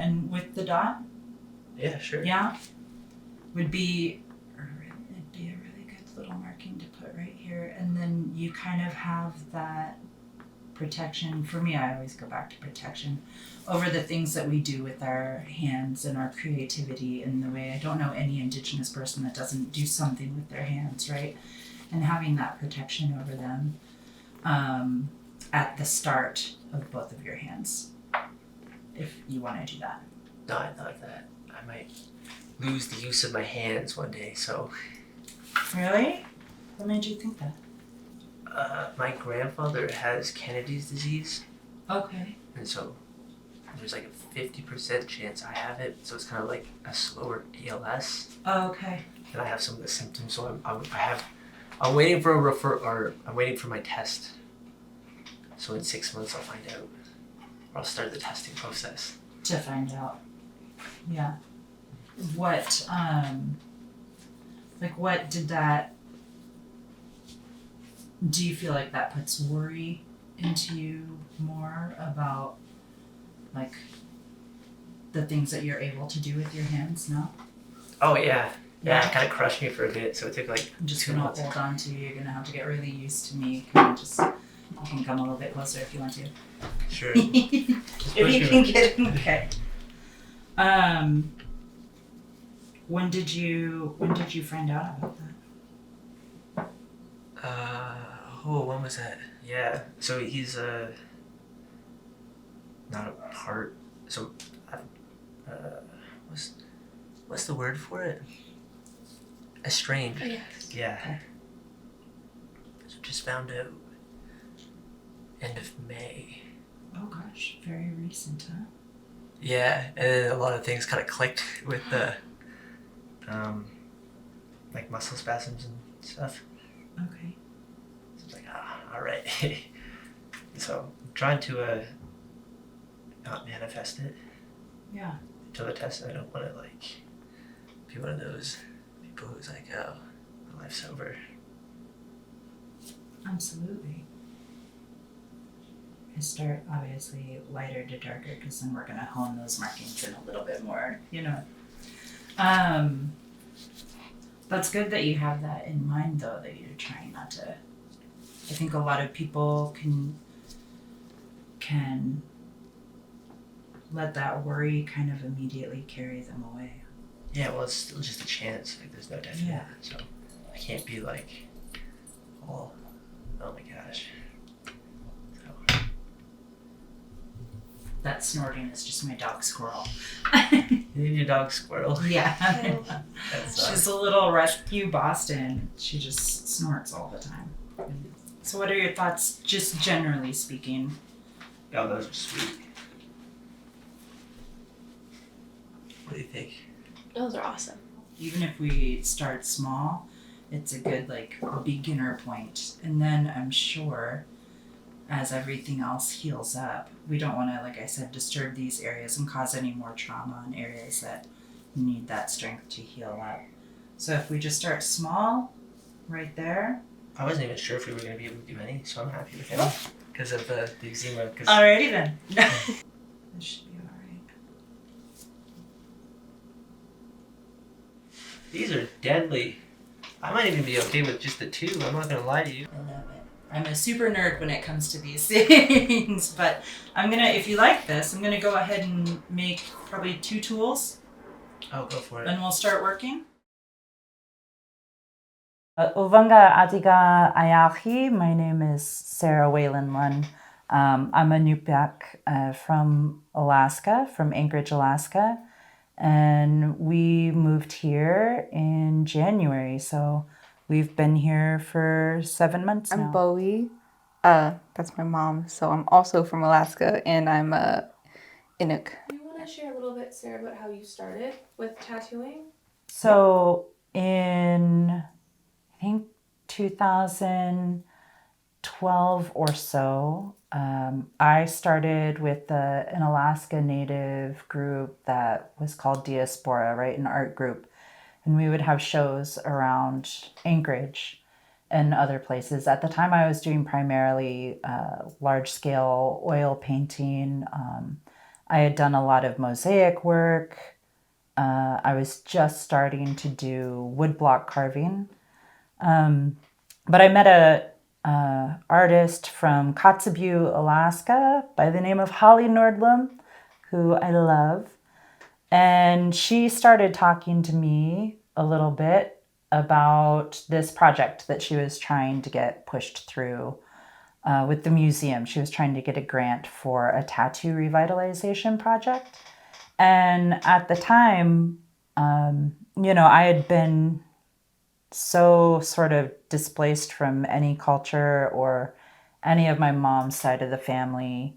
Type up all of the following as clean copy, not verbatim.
And with the dot? Yeah, sure. Yeah. It'd be a really good little marking to put right here. And then you kind of have that protection. For me, I always go back to protection over the things that we do with our hands and our creativity in the way. I don't know any Indigenous person that doesn't do something with their hands, right? And having that protection over them at the start of both of your hands, if you want to do that. No, I thought that I might lose the use of my hands one day, so... Really? What made you think that? My grandfather has Kennedy's disease. Okay. And so there's like a 50% chance I have it, so it's kind of like a slower ALS. Oh, okay. And I have some of the symptoms, so I'm waiting for I'm waiting for my test. So in 6 months I'll find out. Or I'll start the testing process. To find out. Yeah. What did that, do you feel like that puts worry into you more about like the things that you're able to do with your hands now? Oh yeah. Yeah, it kind of crushed me for a bit, so it took like I'm just 2 gonna months. hold on to you. You're gonna have to get really used to me. You can come a little bit closer if you want to. Sure. If you can get okay. When did you find out about that? When was that? Yeah. So he's not a part. So, what's the word for it? Estranged. Oh, yes. Yeah. Okay. So just found out end of May. Oh gosh, very recent, huh? Yeah, and then a lot of things kind of clicked with the, like muscle spasms and stuff. Okay. So it's like, all right. So I'm trying to not manifest it. Yeah. Until the test. I don't want to like be one of those people who's like, oh, my life's over. Absolutely. I start obviously lighter to darker because then we're gonna hone those markings in a little bit more, you know. That's good that you have that in mind though, that you're trying not to. I think a lot of people can let that worry kind of immediately carry them away. Yeah, well, it's still just a chance. Like, there's no definite. Yeah. So I can't be like, oh my gosh. So. That snorting is just my dog Squirrel. You need your dog Squirrel. Yeah. That's, She's a little rescue Boston. She just snorts all the time. So what are your thoughts, just generally speaking? Oh, those are sweet. What do you think? Those are awesome. Even if we start small, it's a good like beginner point. And then I'm sure as everything else heals up, we don't want to, like I said, disturb these areas and cause any more trauma in areas that need that strength to heal up. So if we just start small, right there. I wasn't even sure if we were going to be able to do any, so I'm happy with it. Because of the eczema. Alrighty then. This should be alright. These are deadly. I might even be okay with just the 2. I'm not going to lie to you. I love it. I'm a super nerd when it comes to these things, but if you like this, I'm gonna go ahead and make probably 2 tools. Oh, go for it. And we'll start working. Uvanga Adiga Ayahi. My name is Sarah Whalen-Lunn. I'm a Inupiaq from Alaska, from Anchorage, Alaska. And we moved here in January, so we've been here for 7 months now. I'm Bowie. That's my mom. So I'm also from Alaska, and I'm a Inuit. Do you want to share a little bit, Sarah, about how you started with tattooing? So in, I think, 2012 or so, I started with an Alaska Native group that was called Diaspora, right, an art group. And we would have shows around Anchorage and other places. At the time, I was doing primarily large-scale oil painting. I had done a lot of mosaic work. I was just starting to do woodblock carving. But I met a artist from Kotzebue, Alaska by the name of Holly Nordlum, who I love. And she started talking to me a little bit about this project that she was trying to get pushed through with the museum. She was trying to get a grant for a tattoo revitalization project. And at the time, I had been so sort of displaced from any culture or any of my mom's side of the family.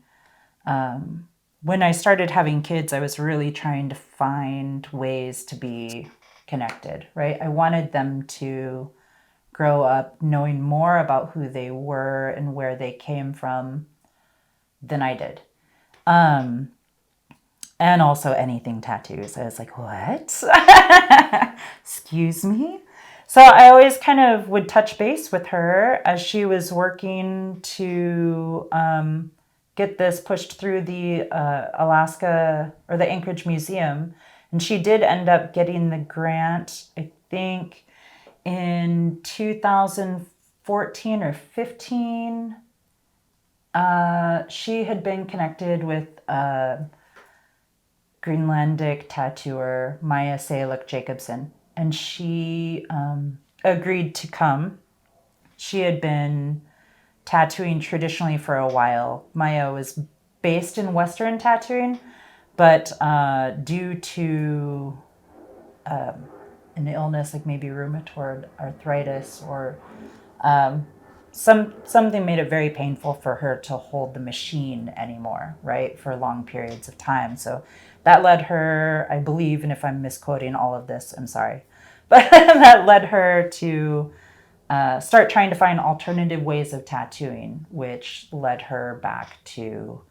When I started having kids, I was really trying to find ways to be connected, right? I wanted them to grow up knowing more about who they were and where they came from than I did. And also anything tattoos. I was like, what? Excuse me? So I always kind of would touch base with her as she was working to get this pushed through the Alaska or the Anchorage Museum. And she did end up getting the grant, I think, in 2014 or 15. She had been connected with Greenlandic tattooer Maya Salek Jacobson, and she agreed to come. She had been tattooing traditionally for a while. Maya was based in Western tattooing, but due to an illness like maybe rheumatoid arthritis or something made it very painful for her to hold the machine anymore, right, for long periods of time. So that led her, I believe, and if I'm misquoting all of this, I'm sorry, but that led her to start trying to find alternative ways of tattooing, which led her back to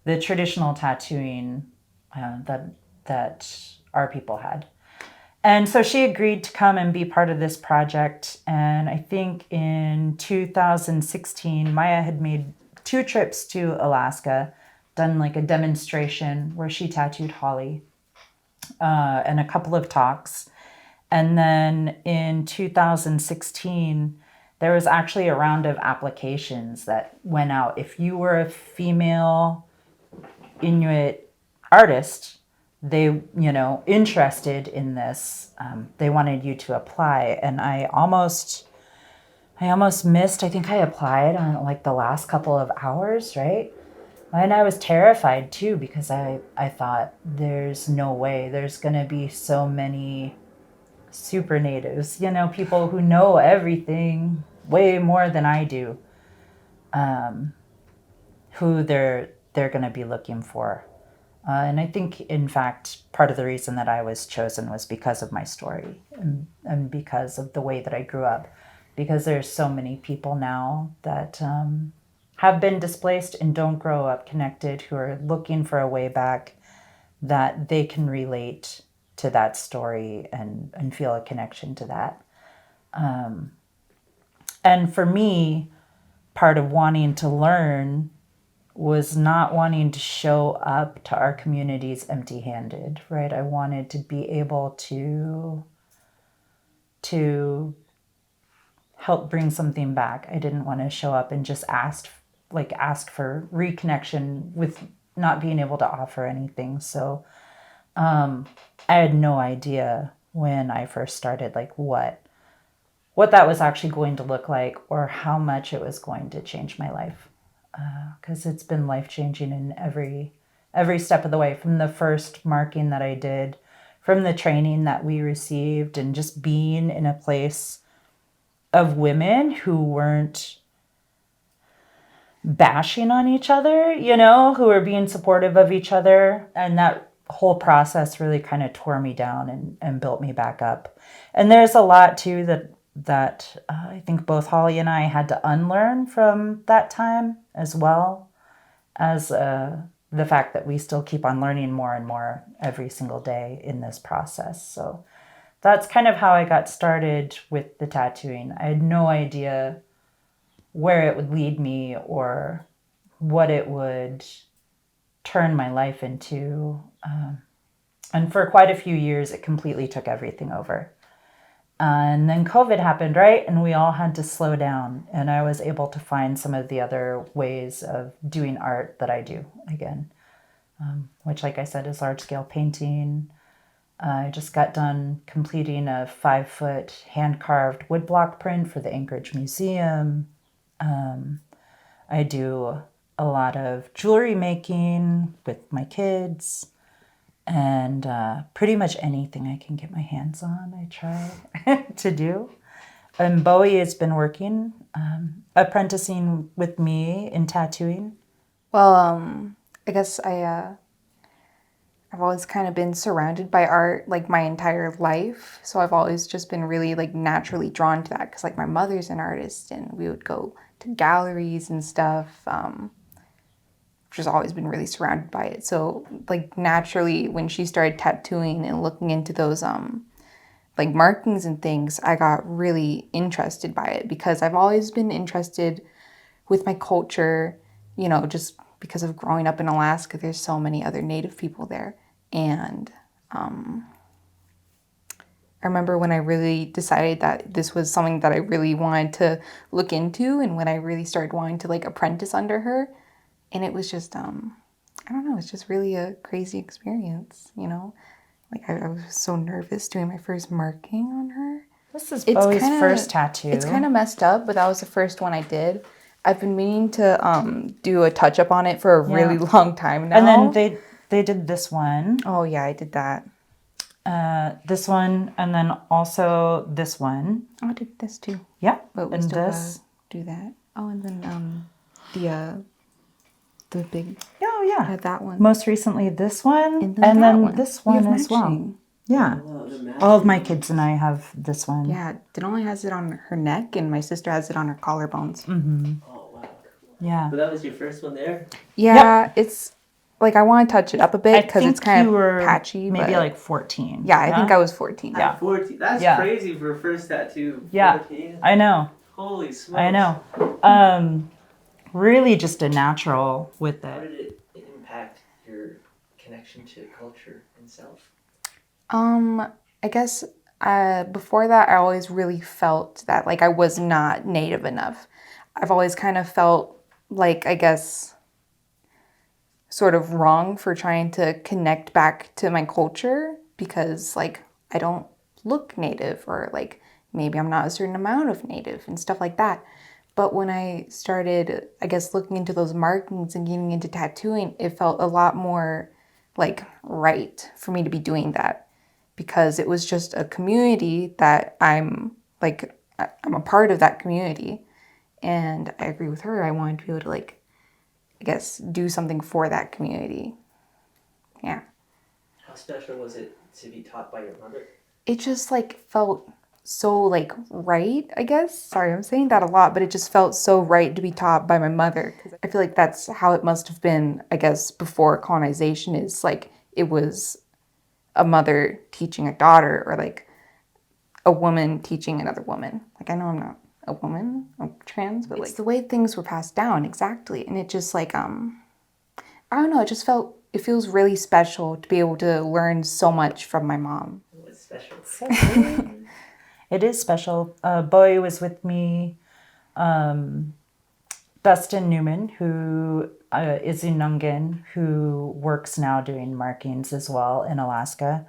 the traditional tattooing that our people had. And so she agreed to come and be part of this project. And I think in 2016, Maya had made 2 trips to Alaska, done like a demonstration where she tattooed Holly and a couple of talks. And then in 2016, there was actually a round of applications that went out. If you were a female Inuit artist, they, interested in this, they wanted you to apply. And I almost missed, I think I applied on like the last couple of hours, right? And I was terrified too, because I thought there's no way there's going to be so many super natives, people who know everything way more than I do, who they're going to be looking for. And I think, in fact, part of the reason that I was chosen was because of my story and because of the way that I grew up. Because there's so many people now that have been displaced and don't grow up connected, who are looking for a way back, that they can relate to that story and feel a connection to that. And for me, part of wanting to learn was not wanting to show up to our communities empty-handed, right? I wanted to be able to help bring something back. I didn't want to show up and just ask for reconnection with not being able to offer anything. So I had no idea when I first started, like what that was actually going to look like or how much it was going to change my life. Because it's been life-changing in every step of the way, from the first marking that I did, from the training that we received, and just being in a place of women who weren't bashing on each other, who were being supportive of each other. And that whole process really kind of tore me down and built me back up. And there's a lot too that I think both Holly and I had to unlearn from that time, as well as the fact that we still keep on learning more and more every single day in this process. So that's kind of how I got started with the tattooing. I had no idea where it would lead me or what it would turned my life into, and for quite a few years, it completely took everything over. And then COVID happened, right? And we all had to slow down. And I was able to find some of the other ways of doing art that I do again, which, like I said, is large scale painting. I just got done completing a 5-foot hand carved woodblock print for the Anchorage Museum. I do a lot of jewelry making with my kids. And pretty much anything I can get my hands on, I try to do. And Bowie has been working, apprenticing with me in tattooing. Well, I guess I've always kind of been surrounded by art like my entire life. So I've always just been really like naturally drawn to that because like my mother's an artist and we would go to galleries and stuff. Just always been really surrounded by it. So like naturally when she started tattooing and looking into those like markings and things, I got really interested by it because I've always been interested with my culture, you know, just because of growing up in Alaska. There's so many other Native people there. And I remember when I really decided that this was something that I really wanted to look into and when I really started wanting to like apprentice under her. And it was just, I don't know, it's just really a crazy experience, you know? Like, I was so nervous doing my first marking on her. This is Bowie's first tattoo. It's kind of messed up, but that was the first one I did. I've been meaning to do a touch-up on it for a really long time now. And then they did this one. Oh, yeah, I did that. This one, and then also this one. Oh, I did this too. Yeah, But we and still this. do that. Oh, and then the big... Oh, yeah. I had that one. Most recently, this one, And then that one. this We one have as well. matching. Yeah. All of my kids and I have this one. Yeah, Denali has it on her neck, and my sister has it on her collarbones. Mm-hmm. Oh wow. Yeah. But that was your first one there? Yeah, it's like I want to touch it up a bit because it's kind of patchy. Maybe but like 14. yeah, I think I was 14. Yeah. 14. That's crazy for a first tattoo. Yeah. 14. I know. Holy smokes. I know. Really just a natural with How it. did it impact your connection to culture and self? I guess before that, I always really felt that like I was not Native enough. I've always kind of felt like, I guess, sort of wrong for trying to connect back to my culture because like I don't look Native or like maybe I'm not a certain amount of Native and stuff like that. But when I started, I guess, looking into those markings and getting into tattooing, it felt a lot more like right for me to be doing that because it was just a community that I'm a part of that community. And I agree with her. I wanted to be able to like, I guess, do something for that community. Yeah. How special was it to be taught by your mother? It just like felt so like right, I guess. Sorry, I'm saying that a lot, but it just felt so right to be taught by my mother. I feel like that's how it must have been, I guess, before colonization is like it was a mother teaching a daughter or like a woman teaching another woman. Like I know I'm not a woman, I'm trans, but like it's the way things were passed down exactly. And it just like I don't know, it feels really special to be able to learn so much from my mom. What's special? It is special. Bowie was with me. Dustin Newman, who is Inungan, who works now doing markings as well in Alaska,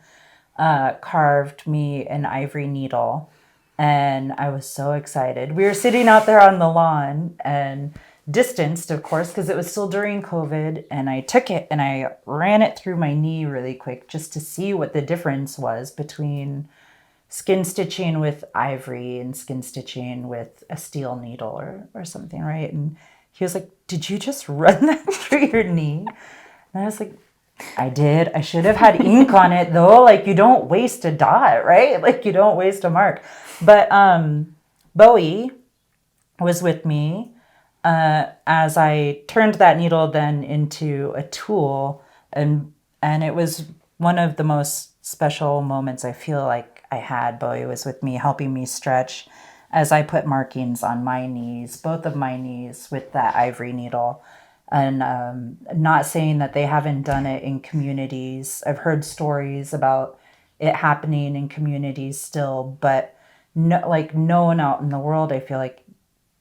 carved me an ivory needle. And I was so excited. We were sitting out there on the lawn and distanced, of course, because it was still during COVID. And I took it and I ran it through my knee really quick just to see what the difference was between skin stitching with ivory and skin stitching with a steel needle or something, right? And he was like, "Did you just run that through your knee?" And I was like, "I did. I should have had ink on it though. Like you don't waste a dot, right? Like you don't waste a mark." But Bowie was with me as I turned that needle then into a tool, and it was one of the most special moments I feel like I had. Bowie was with me, helping me stretch as I put markings on my knees, both of my knees, with that ivory needle. And not saying that they haven't done it in communities. I've heard stories about it happening in communities still, but no one out in the world, I feel like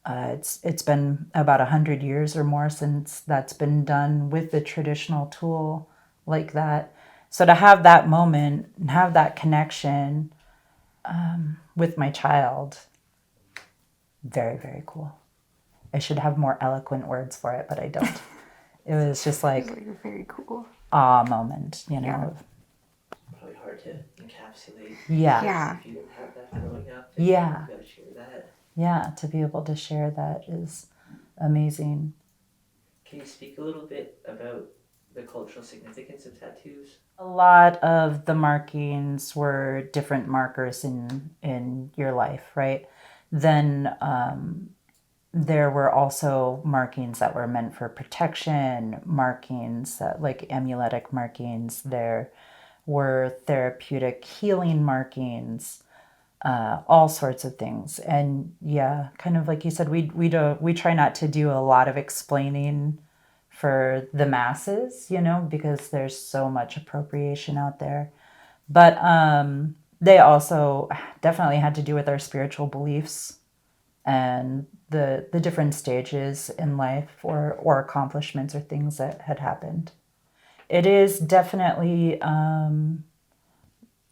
it's been about 100 years or more since that's been done with the traditional tool like that. So to have that moment and have that connection with my child, very, very cool. I should have more eloquent words for it, but I don't. It was just It's like very cool. moment, Yeah. Probably hard to encapsulate. Yeah. Yeah. If you didn't have that growing up, Yeah. you gotta share that. Yeah, to be able to share that is amazing. Can you speak a little bit about the cultural significance of tattoos? A lot of the markings were different markers in your life, right? Then there were also markings that were meant for protection, markings that, like amuletic markings. There were therapeutic healing markings, all sorts of things. And yeah, kind of like you said, we try not to do a lot of explaining for the masses, because there's so much appropriation out there. But they also definitely had to do with our spiritual beliefs and the different stages in life or accomplishments or things that had happened. It is definitely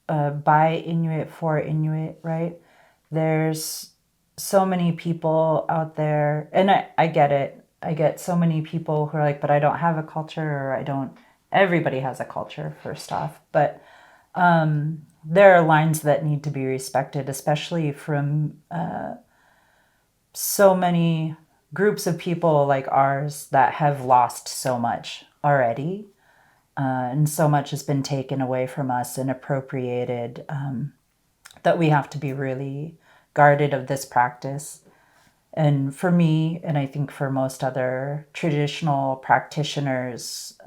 by Inuit for Inuit, right? There's so many people out there, and I get it. I get so many people who are like, but I don't have a culture, or I don't. Everybody has a culture, first off, but there are lines that need to be respected, especially from so many groups of people like ours that have lost so much already. And so much has been taken away from us and appropriated, that we have to be really guarded of this practice. And for me, and I think for most other traditional practitioners,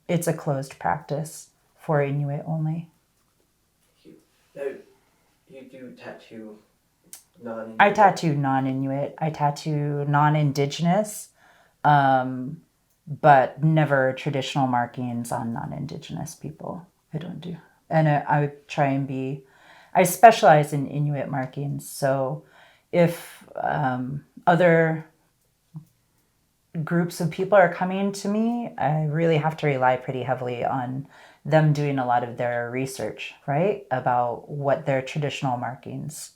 it's a closed practice for Inuit only. Now, you do tattoo non-Inuit? I tattoo non-Inuit. I tattoo non-Indigenous, but never traditional markings on non-Indigenous people. I don't do. And I try and I specialize in Inuit markings. So if other groups of people are coming to me, I really have to rely pretty heavily on them doing a lot of their research, right? About what their traditional markings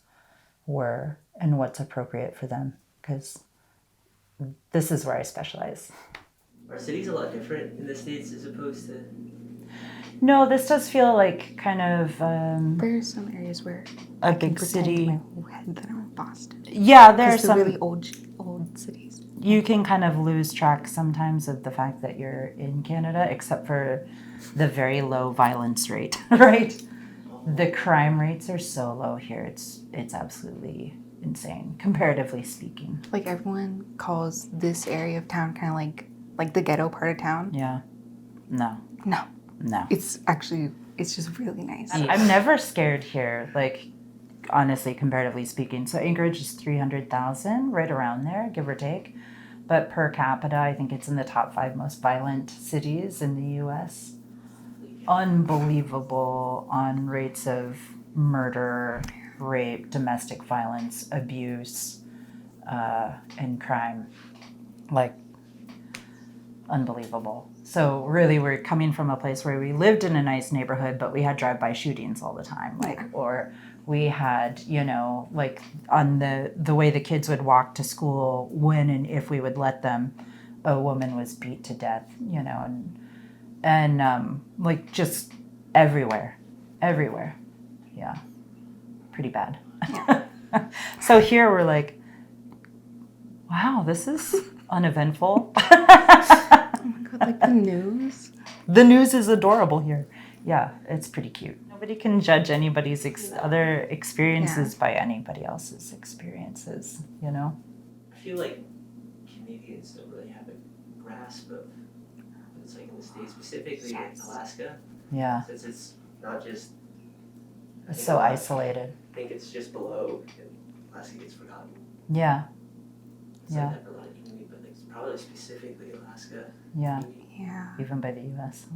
were and what's appropriate for them. Because this is where I specialize. Are cities a lot different in the States as opposed to... No, this does feel like kind of There are some areas where a I can big pretend city. in my whole head that I'm in Boston. Yeah, there are Because they're some really old cities. You can kind of lose track sometimes of the fact that you're in Canada, except for the very low violence rate, right? The crime rates are so low here. It's absolutely insane, comparatively speaking. Like everyone calls this area of town kind of like the ghetto part of town. Yeah. No. No. It's just really nice. I'm never scared here, like, honestly, comparatively speaking. So Anchorage is 300,000, right around there, give or take. But per capita, I think it's in the top 5 most violent cities in the U.S. Unbelievable on rates of murder, rape, domestic violence, abuse, and crime. Like, unbelievable. So really, we're coming from a place where we lived in a nice neighborhood, but we had drive-by shootings all the time. Or we had, like on the way the kids would walk to school, when and if we would let them, a woman was beat to death, and like just everywhere. Yeah, pretty bad. Yeah. So here we're like, wow, this is uneventful. Oh my god, like the news. The news is adorable here. Yeah, it's pretty cute. Nobody can judge anybody's other experiences by anybody else's experiences, I feel like Canadians don't really have a grasp of what it's like in the States, specifically in Alaska. Yeah. Since it's not just... It's so isolated. I think it's just below, and Alaska gets forgotten. Yeah. It's Yeah. like a lot of Inuit, but like probably specifically Alaska. Yeah, Yeah. even by the U.S.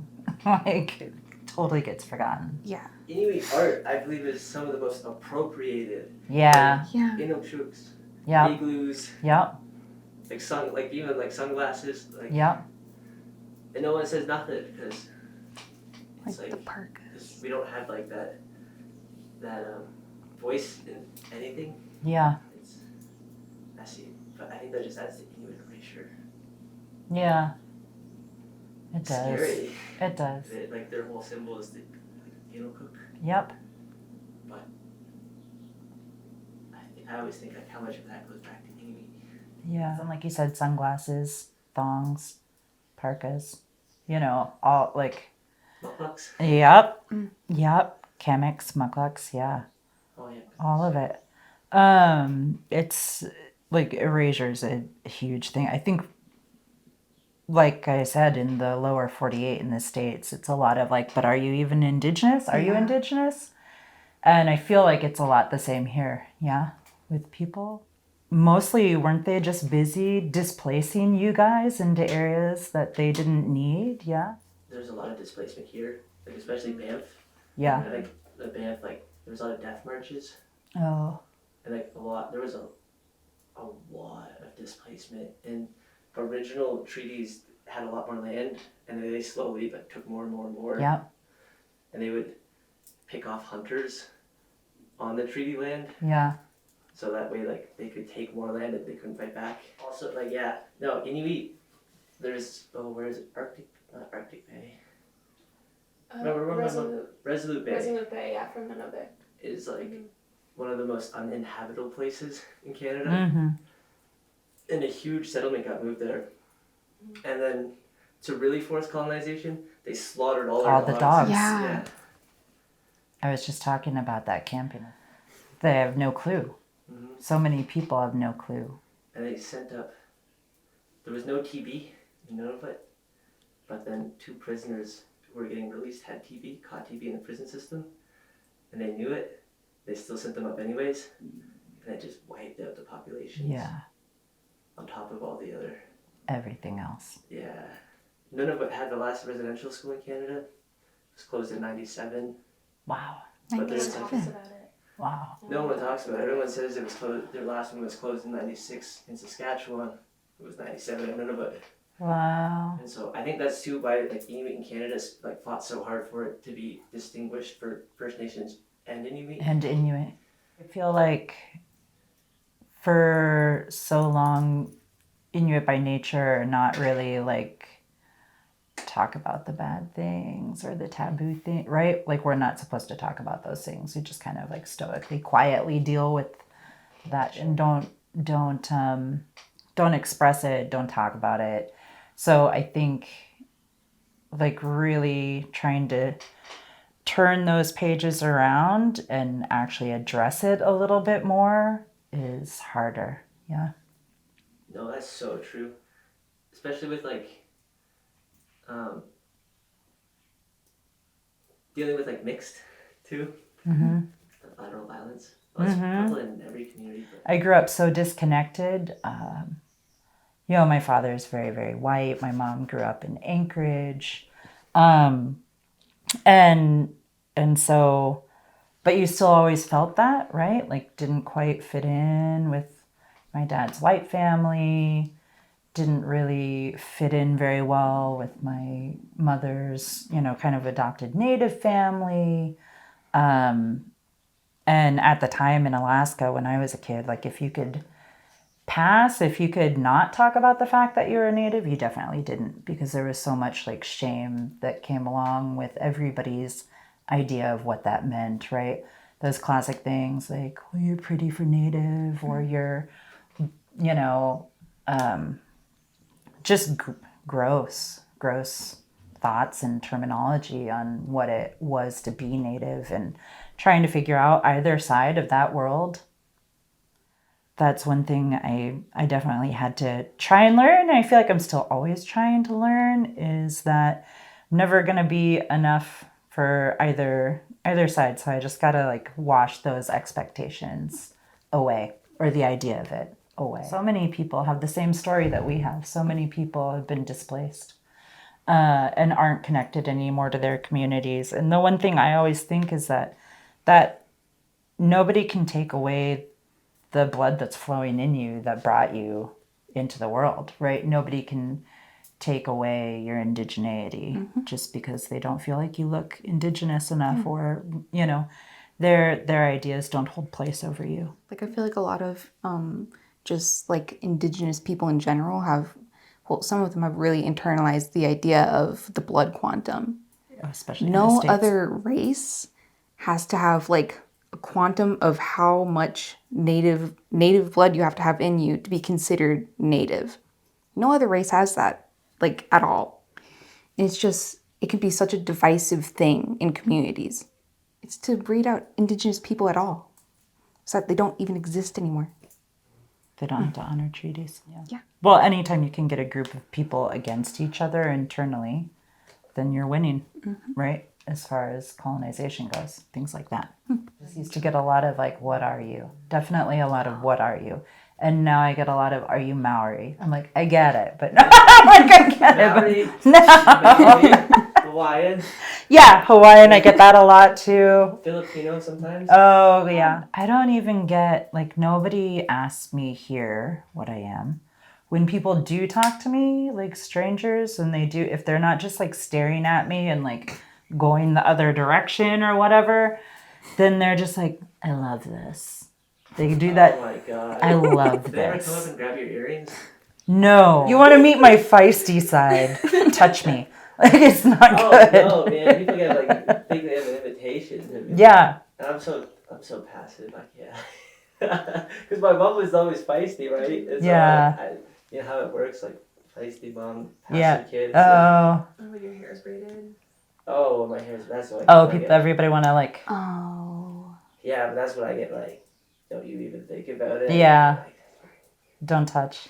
Like, it totally gets forgotten. Yeah. Inuit art, I believe, is some of the most appropriated. Yeah, Yeah. Inupiaqs, yeah, igloos, yeah, like even like sunglasses, like, yeah, and no one says nothing because it's Like the like parkas. we don't have like that voice in anything. yeah, It's messy, but I think that just adds to Inuit erasure. yeah. It It's does. scary. It does. Like their whole symbol is the Inupiaq. Yep. I always think like how much of that goes back to Inuit. Yeah. And like you said, sunglasses, thongs, parkas, you know, all like, Mucklucks. yep, yep, kamiks, mukluks, yeah, Oh yeah. all of it. It's like erasure's a huge thing. I think, like I said, in the lower 48 in the States, it's a lot of like, but are you even indigenous? Are you Yeah. indigenous? And I feel like it's a lot the same here, yeah, with people. Mostly, weren't they just busy displacing you guys into areas that they didn't need? Yeah. There's a lot of displacement here, like especially Banff. Yeah. And, like the Banff, like there was a lot of death marches, Oh. and like there was a lot of displacement. And original treaties had a lot more land, and then they slowly like took more and more and more. Yeah. And they would pick off hunters on the treaty land. Yeah. So that way, like, they could take more land that they couldn't fight back. Also, like, yeah, no, Inuit, there's, where is it? Not Arctic Bay. Resolute Bay Resolute Bay, yeah, from Nunavut. is, like, one of the most uninhabitable places in Canada. Mm-hmm. And a huge settlement got moved there. And then, to really force colonization, they slaughtered all All our the dogs. Yeah. I was just talking about that camping. They have no clue. Mm-hmm. So many people have no clue. And they sent up, there was no TB in Nunavut, but then 2 prisoners who were getting released had TB, caught TB in the prison system, and they knew it. They still sent them up anyways, and it just wiped out the populations. Yeah. On top of all the other. Everything else. Yeah. Nunavut had the last residential school in Canada. It was closed in 97. Wow. But there's No one talks about it. Wow. No one talks about it. Everyone says it was closed. Their last one was closed in 96 in Saskatchewan. It was 97 in Nunavut. Wow. And so I think that's too why like Inuit in Canada like fought so hard for it to be distinguished for First Nations and Inuit. And Inuit. I feel like for so long, Inuit by nature are not really like talk about the bad things or the taboo thing, right? Like we're not supposed to talk about those things. We just kind of like stoically, quietly deal with that and don't express it, don't talk about it. So I think like really trying to turn those pages around and actually address it a little bit more is harder. Yeah. No, that's so true. Especially with like dealing with like mixed too. Mm-hmm. The lateral violence. Well, it's prevalent in every community. But I grew up so disconnected. You know, my father is very, very white. My mom grew up in Anchorage. And so, but you still always felt that, right? Like didn't quite fit in with my dad's white family, didn't really fit in very well with my mother's, you know, kind of adopted native family. And at the time in Alaska, when I was a kid, like if you could not talk about the fact that you're a native, you definitely didn't, because there was so much like shame that came along with everybody's idea of what that meant, right? Those classic things like, well, you're pretty for native, or you're, you know, just gross thoughts and terminology on what it was to be native, and trying to figure out either side of that world. That's one thing I definitely had to try and learn. And I feel like I'm still always trying to learn, is that I'm never going to be enough for either side. So I just got to like wash those expectations away, or the idea of it away. So many people have the same story that we have. So many people have been displaced and aren't connected anymore to their communities. And the one thing I always think is that nobody can take away the blood that's flowing in you that brought you into the world, right? Nobody can take away your indigeneity just because they don't feel like you look indigenous enough or, you know, their ideas don't hold place over you. Like, I feel like a lot of just like indigenous people in general have, well, some of them have really internalized the idea of the blood quantum. Especially in the No States. other race has to have like a quantum of how much native blood you have to have in you to be considered native. No other race has that, like, at all. And it's just, it can be such a divisive thing in communities. It's to breed out indigenous people at all, so that they don't even exist anymore. They don't have to honor treaties. Yeah. Well, anytime you can get a group of people against each other internally, then you're winning, right? As far as colonization goes, things like that. I used to get a lot of like, what are you? Definitely a lot of what are you? And now I get a lot of, are you Maori? I'm like, I get it, but no, I get Maori, it, but no. Hawaiian, Yeah, Hawaiian, I get that a lot too. Filipino sometimes. Oh, yeah. I don't even get, like, nobody asks me here what I am. When people do talk to me, like strangers, and they do, if they're not just like staring at me and like going the other direction or whatever, then they're just like, I love this. They do that. Oh my god. I love Did they ever come up this. and grab your earrings? No. You want to meet my feisty side? Touch me. Like, it's not good. Oh no, man! People get like think they have an invitation. Yeah. And I'm so passive. I can't. Because my mom was always feisty, right? And so Yeah. you know how it works, like feisty mom, passive Yeah. kids. Oh. Oh, your hair is braided. Oh, my hair's that's what. Oh, I people. get. Everybody want to like. Oh. Yeah, but that's what I get. Like, don't you even think about it? Yeah. Like, Don't touch.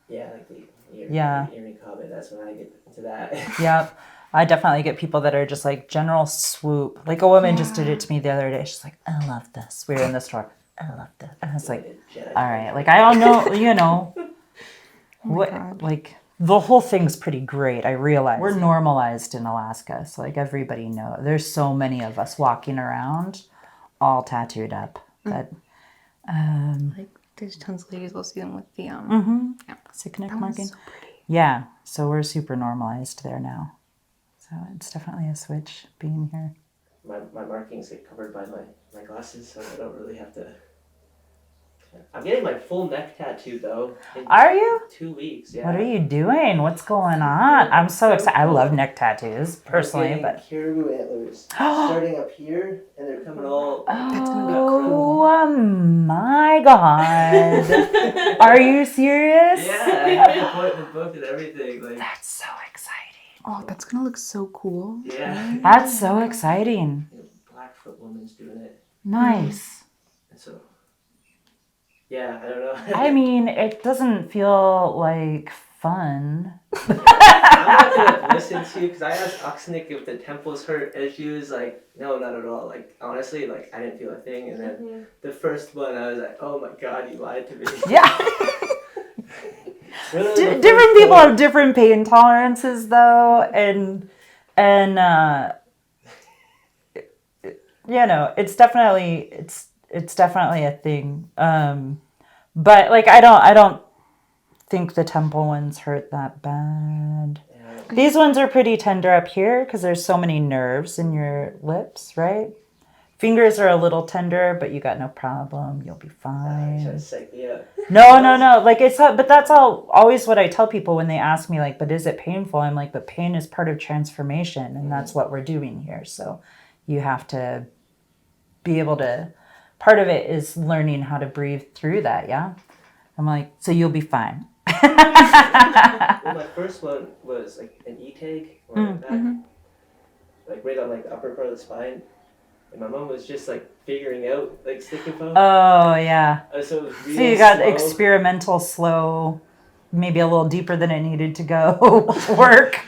yeah, like the earring comment. That's when I get into that. Yep. I definitely get people that are just like general swoop. Like a woman just did it to me the other day. She's like, I love this. We were in the store. I love this. And I was like, Jedi all right. Like, I all know, you know, what, God. like, the whole thing's pretty great. I realize we're normalized in Alaska. So, like, everybody knows. There's so many of us walking around all tattooed up. That, Like, there's tons of ladies, we'll see them with the, yeah. Sicknick That marking. one's so pretty. Yeah. So we're super normalized there now. So it's definitely a switch being here. My markings get covered by my glasses, so I don't really have to. I'm getting my full neck tattoo though. In Are you? 2 weeks, yeah. What are you doing? What's going on? I'm so excited. I love neck tattoos personally, I'm getting but caribou antlers starting up here, and they're coming all. That's gonna be oh my god, are you serious? Yeah, I have an appointment booked and everything. Like, That's so exciting. Oh, that's gonna look so cool. yeah. That's so exciting. Blackfoot woman's doing it, Nice. and so. Yeah, I don't know. I mean, it doesn't feel like fun. I'm not gonna listen to because I asked Oxenick if the temples hurt, and she was like, "No, not at all." Like honestly, like I didn't feel a thing. And then the first one, I was like, "Oh my god, you lied to me." Yeah. Really, the Different first people one- have different pain tolerances, though, and you know, it's definitely a thing. But like, I don't think the temple ones hurt that bad. Yeah. These ones are pretty tender up here because there's so many nerves in your lips, right? Fingers are a little tender, but you got no problem. You'll be You're fine. trying to psych me up. No. Like, it's not, but that's always what I tell people when they ask me, like, but is it painful? I'm like, but pain is part of transformation, and that's what we're doing here. So you have to be able to, part of it is learning how to breathe through that, yeah? I'm like, so you'll be fine. Well, my first one was like an E-tag or back, like right on like the upper part of the spine. And my mom was just like figuring out like stick and poke. Oh, yeah. So it was real So you got slow. experimental, slow, maybe a little deeper than it needed to go work.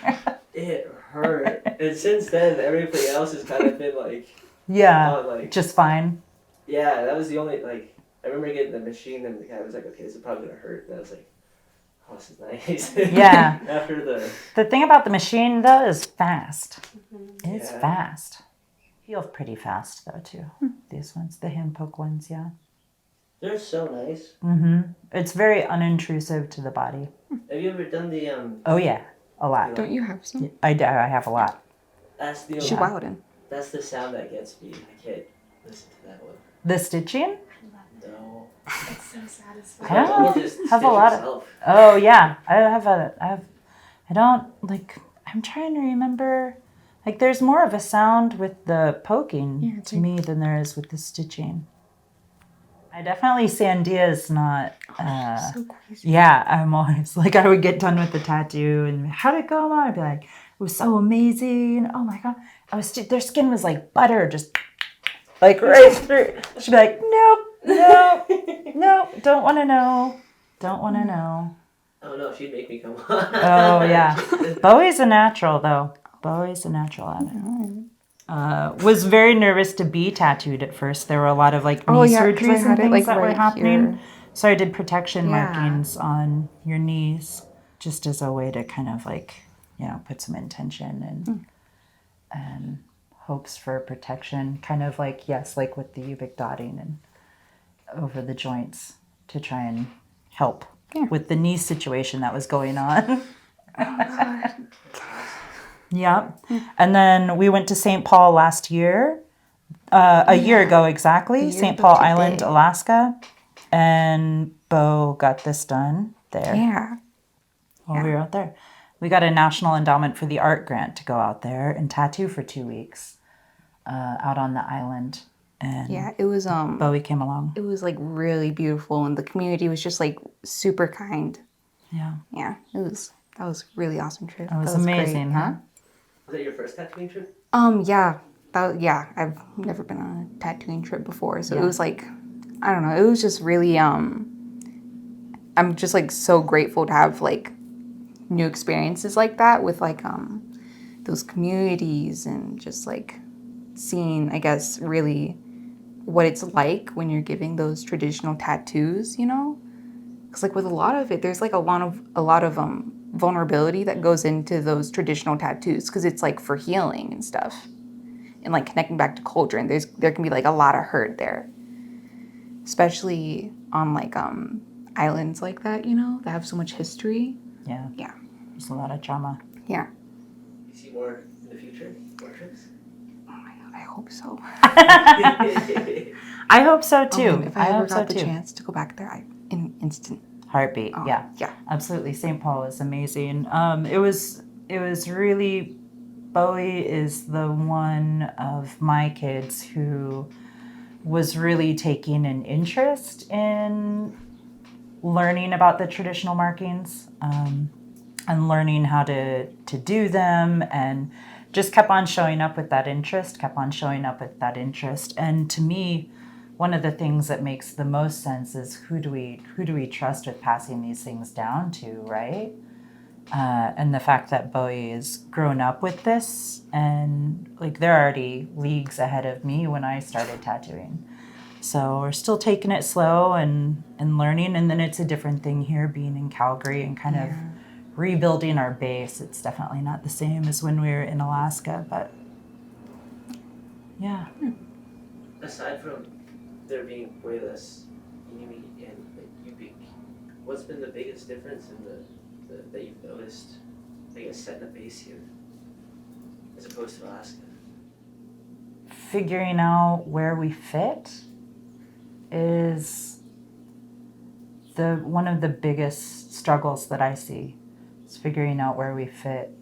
It hurt. And since then, everything else has kind of been like, Yeah, on, like, just fine. yeah, that was the only like I remember getting the machine and the guy was like, okay, this is probably gonna hurt. And I was like, oh, this is nice. Yeah. After The thing about the machine, though, is fast. Mm-hmm. It's Yeah. fast. Heals pretty fast, though, too. These ones, the hand poke ones, yeah. they're so nice. It's very unintrusive to the body. Have you ever done the Oh, yeah. A lot. Don't you have some? I have a lot. That's the She Whalen. that's the sound that gets me. I can't listen to that one. The stitching? No. It's so satisfying. I don't Just have a stitch lot of... yourself. Oh, yeah. I don't, like, I'm trying to remember. Like, there's more of a sound with the poking to me than there is with the stitching. I definitely, Sandia is not, So crazy. yeah, I'm always, like, I would get done with the tattoo and how'd it go, Mom? I'd be like, it was so amazing. Oh my God. Their skin was like butter, just like right through. She'd be like, nope, don't want to know. Don't want to know. Oh no, she'd make me come on. Oh, yeah. Bowie's a natural, though. Bowie's a natural at it. Was very nervous to be tattooed at first. There were a lot of like knee surgeries and things that were happening. So I did protection markings on your knees just as a way to kind of like, you know, put some intention and hopes for protection. Kind of like, yes, like with the Inupiaq dotting and over the joints to try and help with the knee situation that was going on. Yeah. And then we went to St. Paul last year, a year ago exactly, St. Paul Island, Alaska. And Bo got this done there. Yeah. While we were out there. We got a National Endowment for the Art grant to go out there and tattoo for 2 weeks out on the island. And Yeah, it was Bowie came along. it was like really beautiful and the community was just like super kind. Yeah. Yeah, that was a really awesome trip. That was great, amazing, huh? Was that your first tattooing trip? Yeah. I've never been on a tattooing trip before, so it was like, I don't know, it was just really I'm just like so grateful to have like new experiences like that with like those communities and just like seeing, I guess, really what it's like when you're giving those traditional tattoos, you know? Because like with a lot of it, there's like a lot of vulnerability that goes into those traditional tattoos because it's like for healing and stuff and like connecting back to culture, and there can be like a lot of hurt there, especially on like islands like that, you know, that have so much history. Yeah. Yeah. There's a lot of trauma. Yeah. You see more in the future? More trips? Oh my God, I hope so. I hope so too. If I ever hope got so the too. chance to go back there, in instant. Heartbeat. Oh, Yeah. yeah. Absolutely. St. Paul is amazing. It was really, Bowie is the one of my kids who was really taking an interest in learning about the traditional markings and learning how to do them, and just kept on showing up with that interest, And to me, one of the things that makes the most sense is who do we trust with passing these things down to, right? And the fact that Bowie has grown up with this, and like they're already leagues ahead of me when I started tattooing. So we're still taking it slow and learning, and then it's a different thing here being in Calgary and kind of rebuilding our base. It's definitely not the same as when we were in Alaska, but yeah. Aside from there being way less Inuit and Inupiaq, what's been the biggest difference in the that you've noticed, I guess, setting a base here as opposed to Alaska? Figuring out where we fit is one of the biggest struggles that I see. Is figuring out where we fit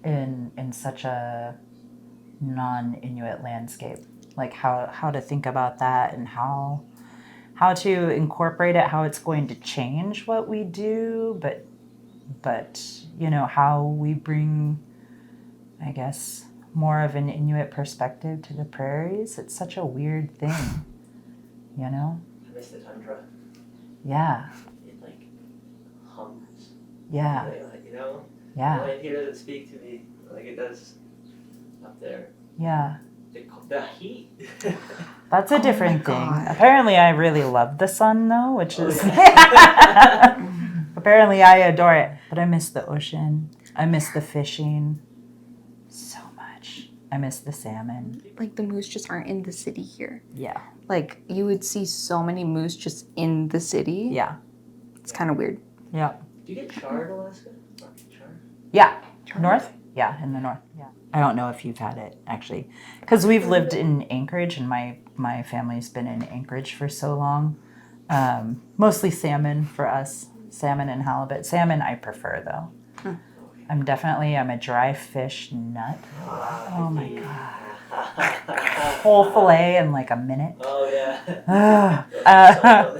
in such a non-Inuit landscape. Like how to think about that and how to incorporate it, how it's going to change what we do, but you know, how we bring, I guess, more of an Inuit perspective to the prairies. It's such a weird thing, you know? I miss the tundra. Yeah. It like hums. Yeah. You know? Yeah. The light here doesn't speak to me like it does up there. Yeah. the heat. That's a Oh different my thing. God. Apparently, I really love the sun, though, which Oh, is. yeah. Apparently, I adore it. But I miss the ocean. I miss the fishing so much. I miss the salmon. Like the moose just aren't in the city here. Yeah. Like you would see so many moose just in the city. Yeah. It's kind of weird. Yeah. Do you get char in Alaska? Char? Yeah. North? Yeah, in the north. Yeah. I don't know if you've had it, actually. Because we've lived in Anchorage, and my family's been in Anchorage for so long. Mostly salmon for us. Salmon and halibut. Salmon I prefer, though. Okay. I'm a dry fish nut. Oh my God. Whole fillet in like a minute. Oh yeah.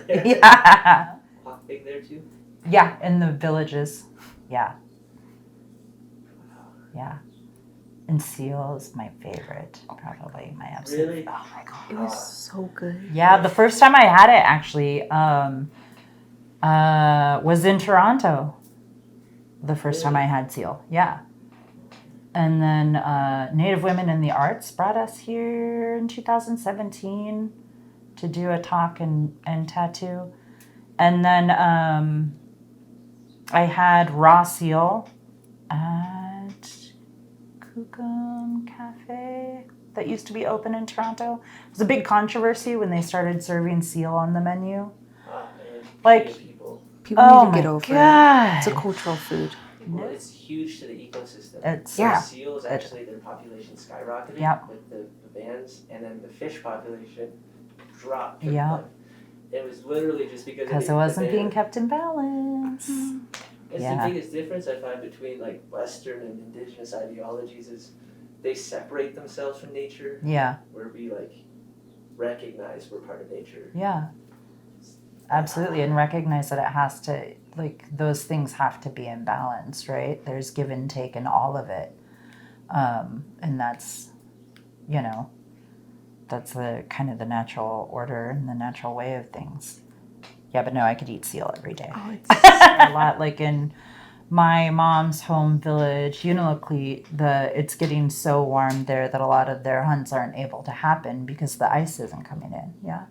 Yeah. Hawk big there too? Yeah, in the villages. Yeah. Yeah. And seal is my favorite, probably my absolute. Really? Oh my god. It was so good. Yeah, the first time I had it actually was in Toronto. The first time I had seal. Yeah. And then Native Women in the Arts brought us here in 2017 to do a talk and tattoo. And then I had raw seal at Kukum Cafe that used to be open in Toronto. It was a big controversy when they started serving seal on the menu. Oh, man. Like, People. People need to get over it. It's a cultural food. Well, it's huge to the ecosystem. It's Yeah. The seals, actually, their population skyrocketed Yep. with the bans, and then the fish population dropped. Yeah. It was literally just because because of it wasn't the being ban. kept in balance. It's Yeah. the biggest difference I find between like Western and Indigenous ideologies is they separate themselves from nature, Yeah, where we like recognize we're part of nature. yeah, absolutely, and recognize that it has to, like, those things have to be in balance, right? There's give and take in all of it, and that's, you know, that's the kind of the natural order and the natural way of things. Yeah, but no, I could eat seal every day. Oh, it's A lot, like in my mom's home village, Inupiaq, it's getting so warm there that a lot of their hunts aren't able to happen because the ice isn't coming in. Yeah.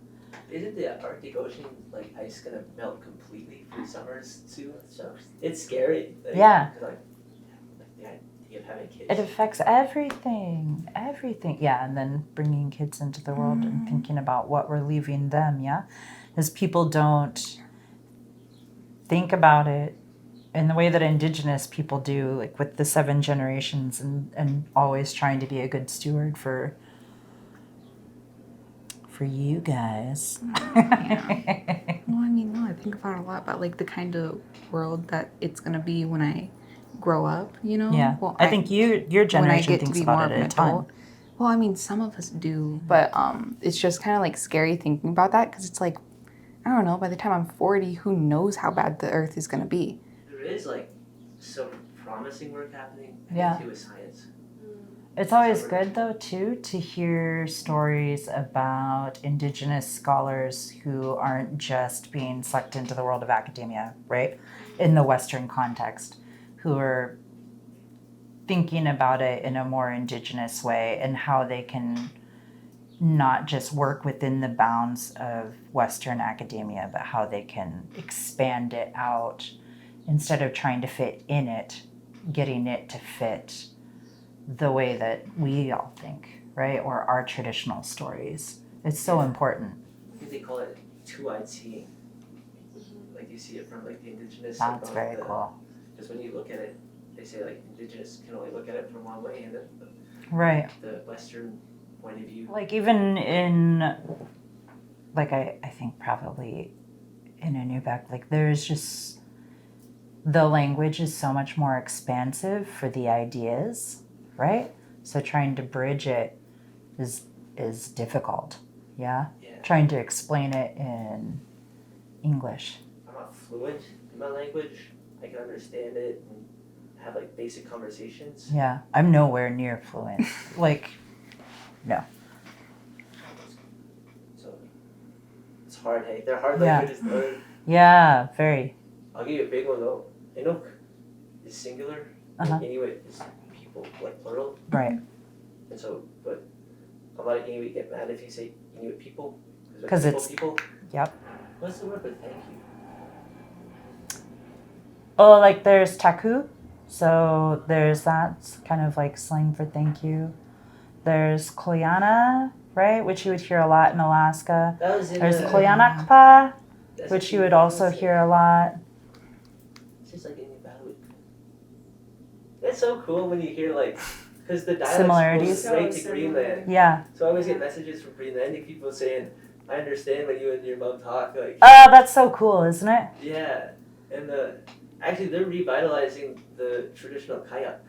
Isn't the Arctic Ocean like ice gonna melt completely for summers too? So it's scary. Like, Yeah. Like the idea of having kids. It affects everything. Yeah, and then bringing kids into the world and thinking about what we're leaving them. Yeah, as people don't think about it in the way that Indigenous people do, like with the 7 generations, and always trying to be a good steward for you guys. Yeah. Well, I mean, no, I think about it a lot about like the kind of world that it's gonna be when I grow up. You know. Yeah. Well, I think your when I generation get to thinks be more about of it an a ton. adult. Well, I mean, some of us do, but it's just kind of like scary thinking about that because it's like, I don't know. By the time I'm 40, who knows how bad the Earth is gonna be? There is like some promising work happening. Yeah. Too with science. It's always good, though, too, to hear stories about Indigenous scholars who aren't just being sucked into the world of academia, right? In the Western context, who are thinking about it in a more Indigenous way and how they can not just work within the bounds of Western academia, but how they can expand it out instead of trying to fit in it, getting it to fit the way that we all think, right? Or our traditional stories. It's so important. I think they call it two-eyed seeing. Like you see it from like the Indigenous. That's very cool. Because when you look at it, they say like Indigenous can only look at it from one way, and then Right. the Western point of view. Like even in, like I think probably in Inupiaq, like there's just, the language is so much more expansive for the ideas, right? So trying to bridge it is difficult, yeah? Yeah. Trying to explain it in English. I'm not fluent in my language. I can understand it and have like basic conversations. Yeah, I'm nowhere near fluent. Like, no. So it's hard, hey. They're hard Yeah. languages to learn. Yeah, very. I'll give you a big one though. Inuk is singular. Uh-huh. Inuit is people, like plural. Right. And so, but a lot of Inuit get mad if you say Inuit people. 'Cause people, it's- people. Yep. What's the word for thank you? Oh, like there's taku. So there's that kind of like slang for thank you. There's koyana, right? Which you would hear a lot in Alaska. That was in There's the. koyanakpa, That's which you what would also hear a lot. It's just like Inuit. That's so cool when you hear like, because the dialect Similarities. goes right So to similar. Greenland. Yeah. So I always get messages from Greenlandic people saying, "I understand when you and your mom talk." Like, Oh, that's so cool, isn't it? yeah, and actually they're revitalizing the traditional kayak,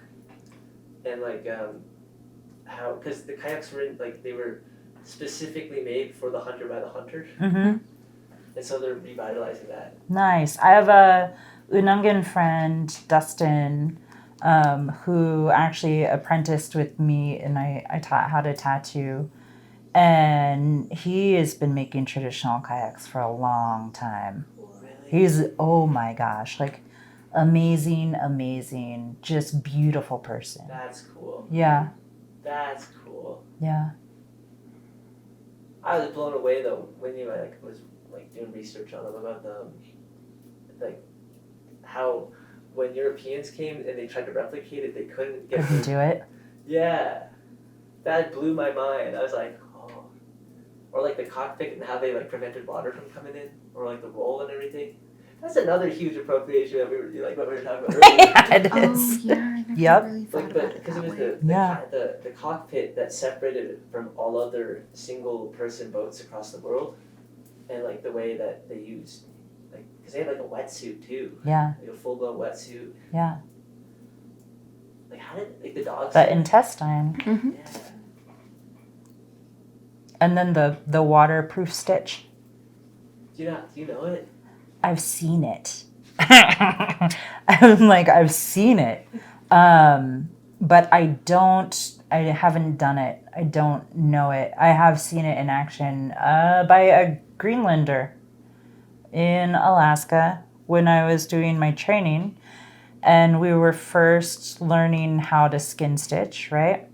and like how because the kayaks were they were specifically made for the hunter by the hunter, Mm-hmm. and so they're revitalizing that. Nice. I have a Unangan friend, Dustin, who actually apprenticed with me, and I taught how to tattoo. And he has been making traditional kayaks for a long time. Really? He's, oh my gosh, like amazing, just beautiful person. That's cool. Yeah, That's cool. yeah. I was blown away though when you was doing research on them about how when Europeans came and they tried to replicate it, they couldn't get Couldn't do it. Yeah, that blew my mind. I was like, oh, or like the cockpit and how they prevented water from coming in, or like the roll and everything. That's another huge appropriation that we were what we were talking about earlier. Yeah, it Oh, is. yeah, I never Yep. really thought Like about it because that it was way. Yeah. the cockpit that separated it from all other single person boats across the world, and like the way that they used because they had a wetsuit too, Yeah, like a full blown wetsuit. yeah. Like how did the dogs? The intestine. Mm-hmm. Yeah. And then the waterproof stitch. Do you know it? I've seen it. I'm like, I've seen it. But I haven't done it. I don't know it. I have seen it in action by a Greenlander in Alaska when I was doing my training. And we were first learning how to skin stitch, right?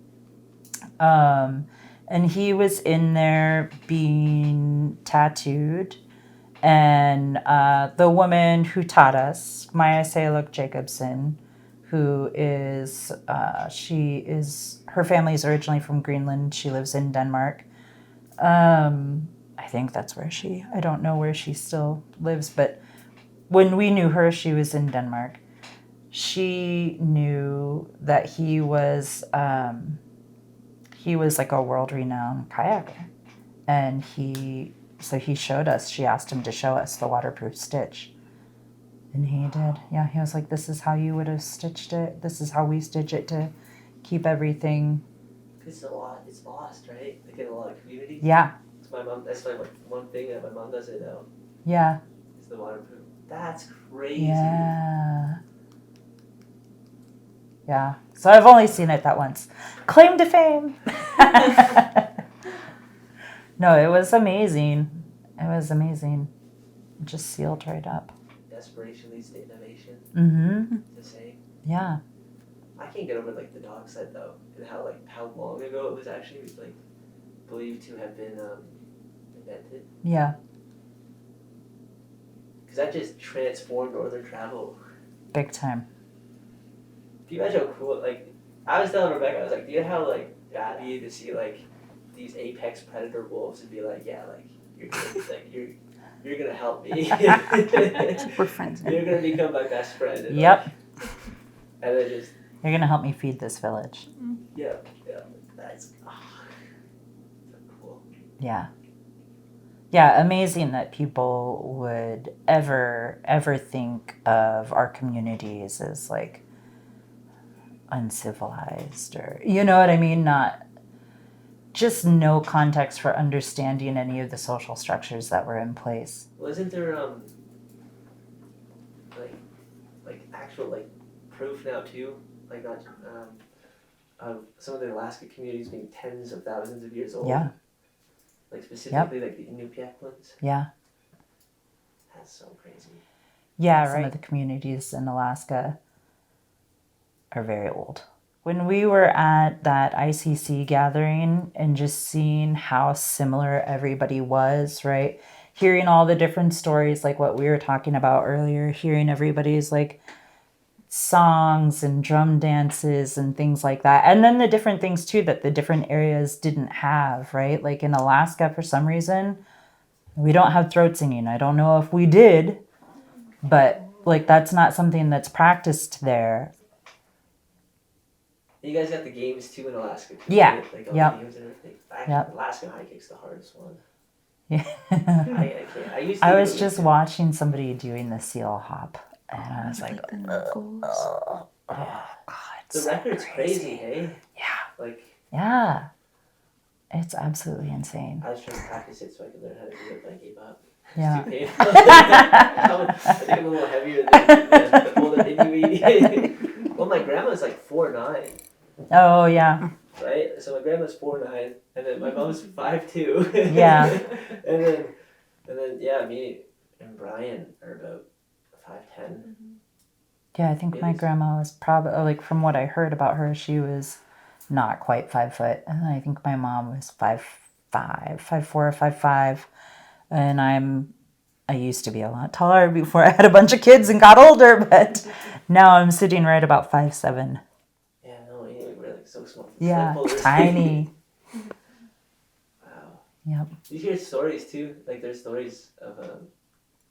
And he was in there being tattooed. And the woman who taught us, Maya Saluk Jacobson, who is, her family is originally from Greenland. She lives in Denmark. I think that's where I don't know where she still lives, but when we knew her, she was in Denmark. She knew that he was like a world-renowned kayaker. And so he showed us, she asked him to show us the waterproof stitch. And he did. Yeah, he was like, this is how you would have stitched it. This is how we stitch it to keep everything. It's lost, right? Like in a lot of communities. Yeah, That's one thing that my mom doesn't know. yeah, Is the waterproof. That's crazy. yeah. Yeah, so I've only seen it that once. Claim to fame. No, it was amazing. It was amazing. It just sealed right up. Desperation leads to innovation. Mm-hmm. To say. Yeah. I can't get over the dog sled though, and how long ago it was actually believed to have been invented. Yeah. Because that just transformed northern travel. Big time. Do you imagine how cool? I was telling Rebecca, I was like, do you know how happy to see these apex predator wolves and be like, yeah, you're good, you're gonna help me. We're friends now. You're gonna become my best friend. And, Yep. and then just You're going to help me feed this village. yeah, that's so cool. Yeah. Yeah, amazing that people would ever think of our communities as uncivilized, or you know what I mean? Not just no context for understanding any of the social structures that were in place. Wasn't there actual proof now too? Not of some of the Alaska communities being tens of thousands of years old. Yeah. Specifically the Inupiaq ones. Yeah. That's so crazy. Yeah, right. Some of the communities in Alaska are very old. when we were at that ICC gathering and just seeing how similar everybody was, right? Hearing all the different stories, like what we were talking about earlier, hearing everybody's like songs and drum dances and things like that. And then the different things too that the different areas didn't have, right? Like in Alaska, for some reason, we don't have throat singing. I don't know if we did, but like that's not something that's practiced there. You guys got the games too in Alaska. Too, Yeah. right? Like all Yep. the games and everything. Actually, Yep. Alaska high kick's the hardest one. Yeah. I can't. I used to. I do was it just with- watching somebody doing the seal hop, and I was like, the knuckles. oh God, it's The so record's crazy, hey? Yeah. Like, Yeah. It's absolutely insane. I was trying to practice it so I could learn how to do it, but I gave up. Yeah. It's too painful. I think I'm a little heavier than the older Inuit. Well, my grandma's like 4'9", Oh, yeah. right? So my grandma's 4'9", and then my mom's 5'2". Yeah. and then yeah, me and Brian are about 5'10". Yeah, I think my grandma was probably, like, from what I heard about her, she was not quite 5 foot. And I think my mom was 5'5", 5'4", or 5'5". And I used to be a lot taller before I had a bunch of kids and got older, but now I'm sitting right about 5'7". Yeah, no, Inuit were like so small. Yeah, Slip overs. tiny. Wow. Yep. You hear stories too, like there's stories of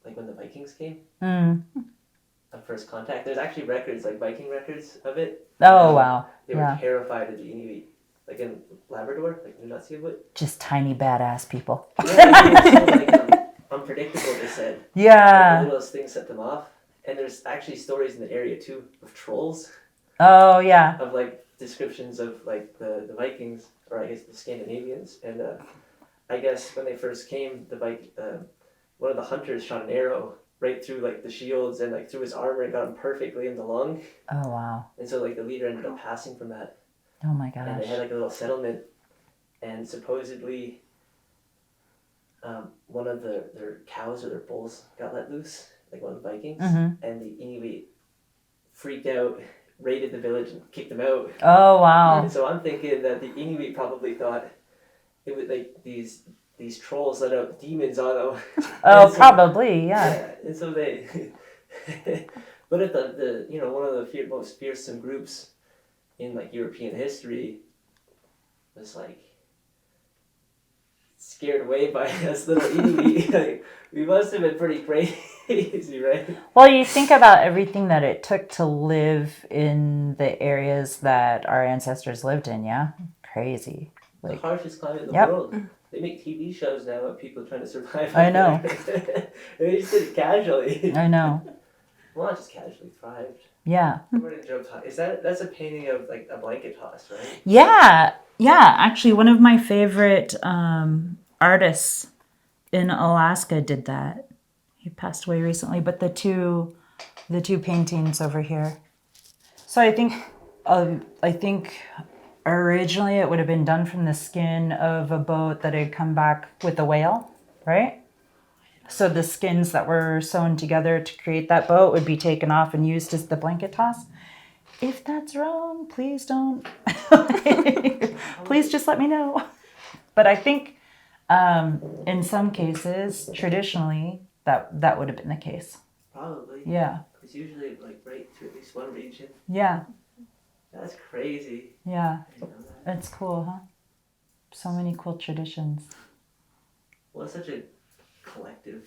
like when the Vikings came, Mm. of first contact. There's actually records, like Viking records of it. Oh, wow. They were Yeah. terrified of the Inuit, like in Labrador, like Nunatsiavut. Just tiny badass people. Yeah, they were so like unpredictable. They said. Like, Yeah. the littlest things set them off. And there's actually stories in the area too of trolls, Oh, yeah. of like descriptions of like the Vikings, or I guess the Scandinavians. And I guess when they first came, one of the hunters shot an arrow right through like the shields and like through his armor and got him perfectly in the lung. Oh, wow. And so like the leader ended up passing from that. Oh, my And they gosh. had like a little settlement, and supposedly one of their cows or their bulls got let loose, like one of the Vikings, Mm-hmm. and the Inuit freaked out, raided the village, and kicked them out. Oh, wow. And so I'm thinking that the Inuit probably thought it was like these trolls let out demons on them. Oh, And so- probably, yeah. Yeah, and so they. But if the one of the most fearsome groups in like European history was like scared away by us little Inuit, like, we must have been pretty crazy, right? Well, you think about everything that it took to live in the areas that our ancestors lived in, yeah? Crazy. The Like, harshest climate in the Yep. world. They make TV shows now of people trying to survive. I know. They just did it casually. I know. Well, not just casually, thrived. Yeah. Where did Joe toss? That's a painting of like a blanket toss, right? Yeah. Yeah. Actually, one of my favorite artists in Alaska did that. He passed away recently, but the two paintings over here. So I think originally it would have been done from the skin of a boat that had come back with a whale, right? So the skins that were sewn together to create that boat would be taken off and used as the blanket toss. If that's wrong, please don't. Please just let me know. But I think in some cases, traditionally, that would have been the case. Probably. Yeah. It's usually like right to at least one region. Yeah. That's crazy. Yeah. I didn't know that. It's cool, huh? So many cool traditions. Well, it's such a collective.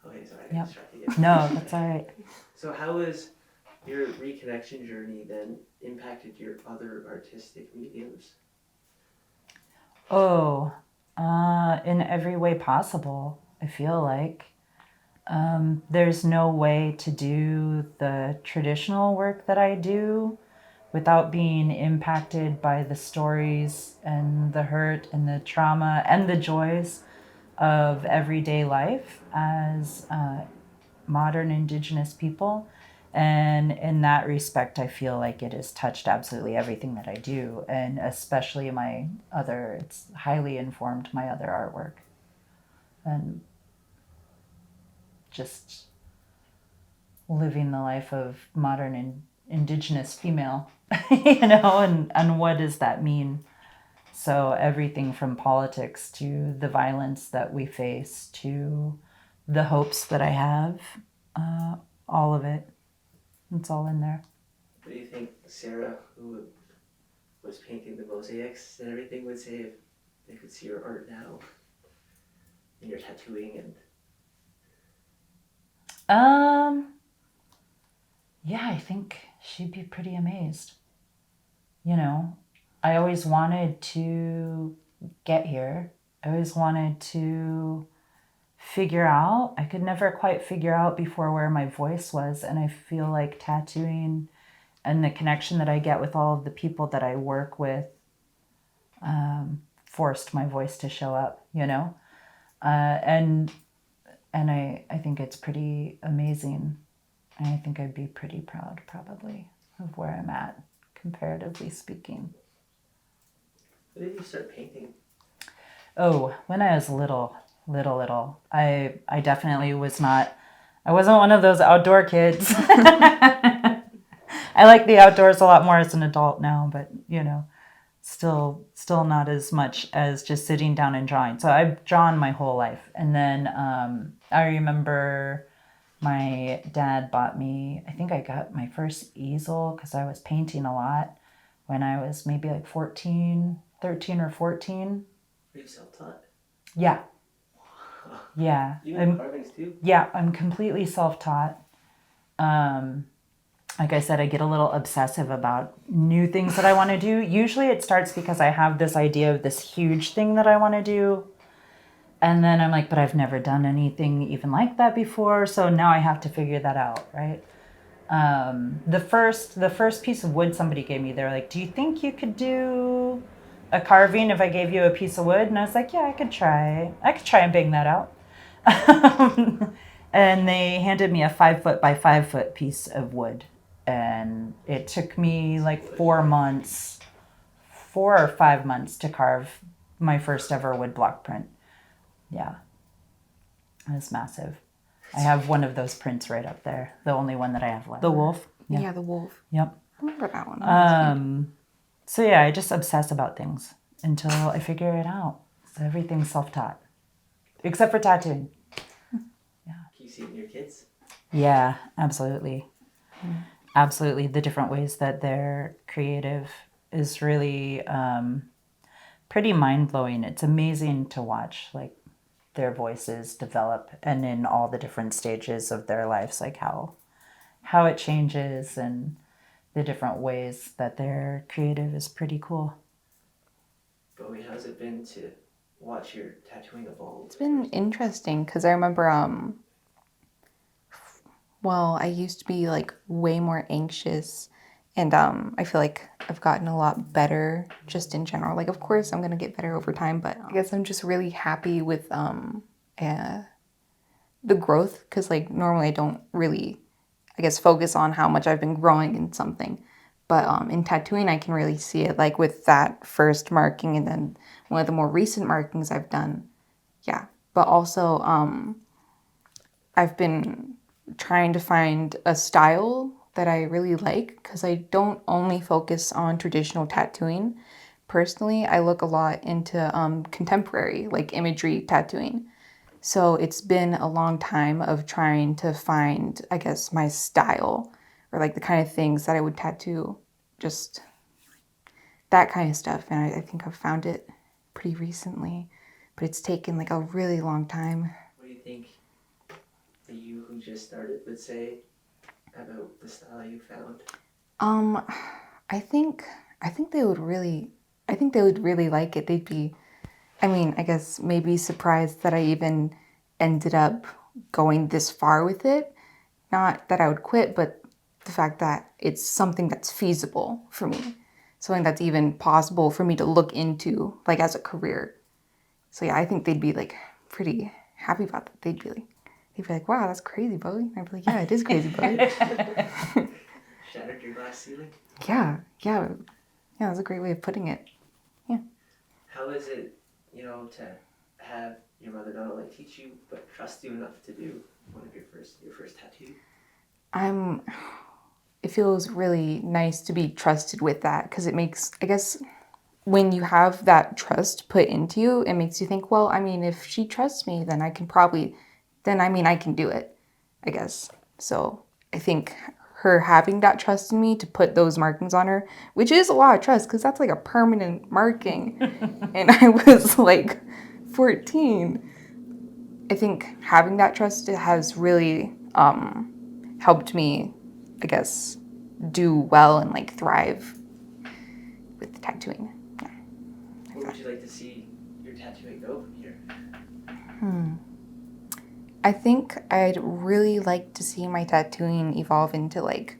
Okay, sorry, I Yep. got distracted again. No, that's all right. So how has your reconnection journey then impacted your other artistic mediums? Oh, in every way possible, I feel like. There's no way to do the traditional work that I do without being impacted by the stories and the hurt and the trauma and the joys of everyday life as modern Indigenous people. And in that respect, I feel like it has touched absolutely everything that I do, and especially it's highly informed my other artwork. And just living the life of modern Indigenous female, and what does that mean? So everything from politics to the violence that we face to the hopes that I have, all of it, it's all in there. What do you think Sarah, who was painting the mosaics and everything, would say if they could see your art now and your tattooing and Yeah, I think she'd be pretty amazed. I always wanted to get here. I always wanted to figure out. I could never quite figure out before where my voice was. And I feel like tattooing and the connection that I get with all of the people that I work with forced my voice to show up, and I think it's pretty amazing. And I think I'd be pretty proud, probably, of where I'm at, comparatively speaking. when did you start painting? Oh, when I was little. I definitely I wasn't one of those outdoor kids. I like the outdoors a lot more as an adult now, but, still not as much as just sitting down and drawing. So I've drawn my whole life. And then I remember my dad bought me, I think I got my first easel because I was painting a lot when I was maybe like 13 or 14. Were you self-taught? Yeah. Yeah. Even carvings too? Yeah, I'm completely self-taught. Like I said, I get a little obsessive about new things that I want to do. Usually it starts because I have this idea of this huge thing that I want to do. And then I'm like, but I've never done anything even like that before. So now I have to figure that out, right? The first piece of wood somebody gave me, they were like, do you think you could do a carving if I gave you a piece of wood? And I was like, yeah, I could try and bang that out. And they handed me a 5 foot by 5 foot piece of wood. And it took me like 4 or 5 months to carve my first ever wood block print. Yeah, it was massive. I have one of those prints right up there. The only one that I have left. The wolf. Yeah, the wolf. Yep. I remember that one. That was cute. So yeah, I just obsess about things until I figure it out. So everything's self-taught, except for tattooing. Can you see it in your kids? Yeah, absolutely. Absolutely. The different ways that they're creative is really pretty mind-blowing. It's amazing to watch, like, their voices develop and in all the different stages of their lives, like how it changes and the different ways that they're creative is pretty cool. Bowie, how's it been to watch your tattooing evolve? It's been interesting because I remember, I used to be like way more anxious, and I feel like I've gotten a lot better just in general. Like, of course, I'm gonna get better over time, but I guess I'm just really happy with the growth because, like, normally I don't really, I guess, focus on how much I've been growing in something. But in tattooing, I can really see it, like with that first marking and then one of the more recent markings I've done. Yeah. But also, I've been trying to find a style that I really like because I don't only focus on traditional tattooing. Personally, I look a lot into contemporary, like imagery tattooing. So it's been a long time of trying to find, I guess, my style or like the kind of things that I would tattoo, just that kind of stuff. And I think I've found it pretty recently, but it's taken like a really long time. What do you think the you who just started would say about the style you found? I think they would really like it. They'd be, I guess maybe surprised that I even ended up going this far with it. Not that I would quit, but the fact that it's something that's feasible for me. Something that's even possible for me to look into, like, as a career. So yeah, I think they'd be like pretty happy about that. They'd be like, wow, that's crazy, Bowie. And I'd be like, yeah, it is crazy, Bowie. Shattered your glass ceiling? Yeah, that's a great way of putting it. Yeah. How is it, to have your mother not only teach you, but trust you enough to do one of your first tattoo? it feels really nice to be trusted with that, because it makes, I guess, when you have that trust put into you, it makes you think, well, I mean, if she trusts me, then I can probably, then I mean, I can do it, I guess. So I think her having that trust in me to put those markings on her, which is a lot of trust because that's like a permanent marking. And I was like 14. I think having that trust has really helped me, I guess, do well and like thrive with tattooing. Where would you like to see your tattooing go from here? I think I'd really like to see my tattooing evolve into like,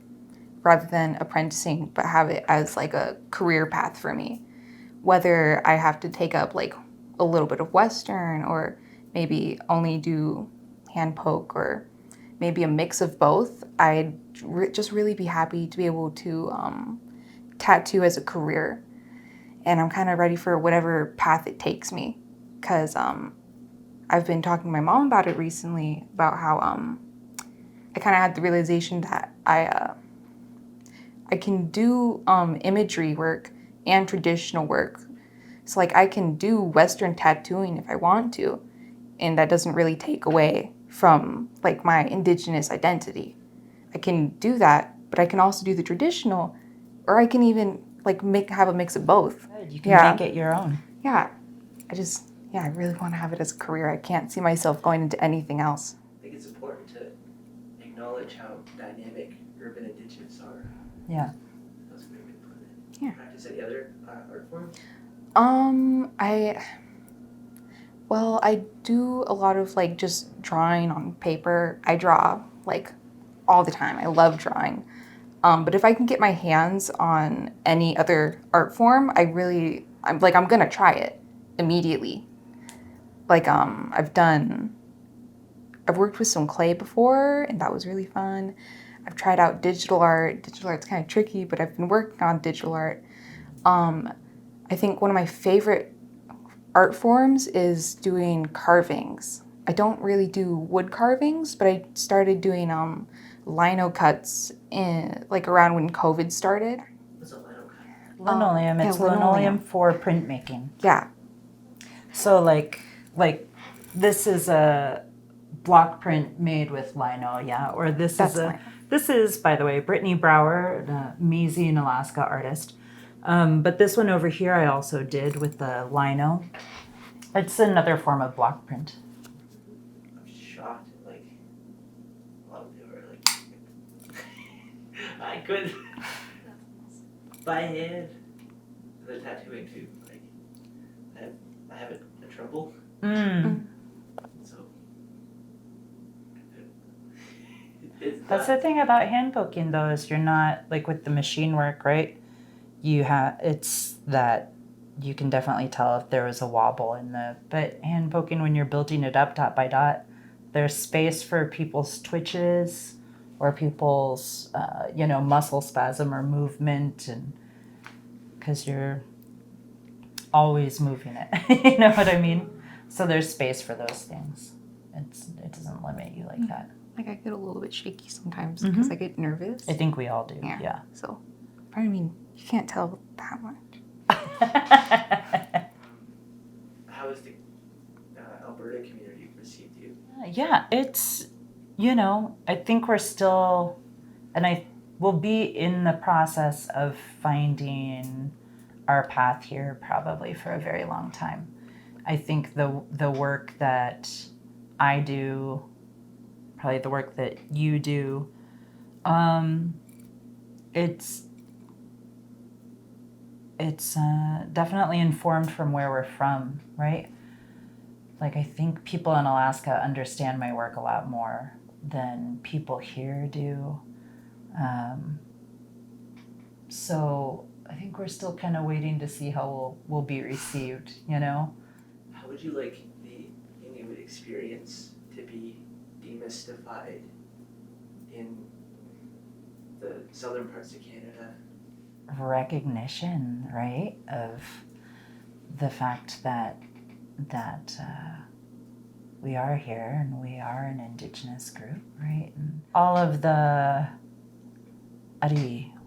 rather than apprenticing, but have it as like a career path for me. Whether I have to take up like a little bit of Western or maybe only do hand poke or maybe a mix of both, I'd just really be happy to be able to tattoo as a career. And I'm kind of ready for whatever path it takes me, because I've been talking to my mom about it recently, about how I kind of had the realization that I can do imagery work and traditional work. So like I can do Western tattooing if I want to, and that doesn't really take away from like my indigenous identity. I can do that, but I can also do the traditional, or I can even like have a mix of both. You can make it your own. Yeah. I really want to have it as a career. I can't see myself going into anything else. I think it's important to acknowledge how dynamic urban indigenous are. Yeah. That's a great way to put it. Yeah. Practice any other art forms? I do a lot of like just drawing on paper. I draw like all the time. I love drawing. But if I can get my hands on any other art form, I'm gonna try it immediately. Like I've worked with some clay before, and that was really fun. I've tried out digital art. Digital art's kind of tricky, but I've been working on digital art. I think one of my favorite art forms is doing carvings. I don't really do wood carvings, but I started doing lino cuts in like around when COVID started. What's a lino cut? Linoleum. It's linoleum for printmaking. Yeah. So like this is a block print made with lino, yeah. Or this is, by the way, Brittany Brower, an amazing Alaska artist. But this one over here I also did with the lino. It's another form of block print. I'm shocked at like a lot of people are like I could by hand. The tattooing too. Like I have a trouble. So That's the thing about hand poking though, is you're not like with the machine work, right? It's that you can definitely tell if there was a wobble but hand poking, when you're building it up dot by dot, there's space for people's twitches or people's muscle spasm or movement, and because you're always moving it. You know what I mean? So there's space for those things. It doesn't limit you like that. Like I get a little bit shaky sometimes because I get nervous. I think we all do. Yeah. So, I mean, you can't tell that much. How has the Alberta community received you? Yeah, it's, I think we're still, and I will be in the process of finding our path here probably for a very long time. I think the work that I do, probably the work that you do, it's definitely informed from where we're from, right? Like I think people in Alaska understand my work a lot more than people here do. So I think we're still kind of waiting to see how we'll be received, How would you like the Inuit experience to be demystified in the southern parts of Canada? Recognition, right, of the fact that we are here and we are an Indigenous group, right? And all of the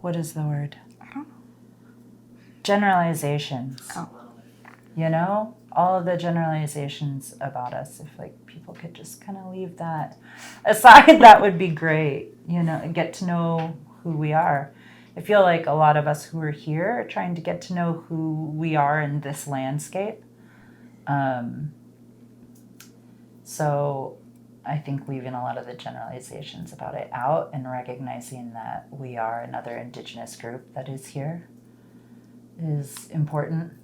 what is the word? I don't know. Generalizations. Oh. You know, all of the generalizations about us, if like people could just kind of leave that aside, that would be great, you know, and get to know who we are. I feel like a lot of us who are here are trying to get to know who we are in this landscape. So I think leaving a lot of the generalizations about it out and recognizing that we are another Indigenous group that is here is important,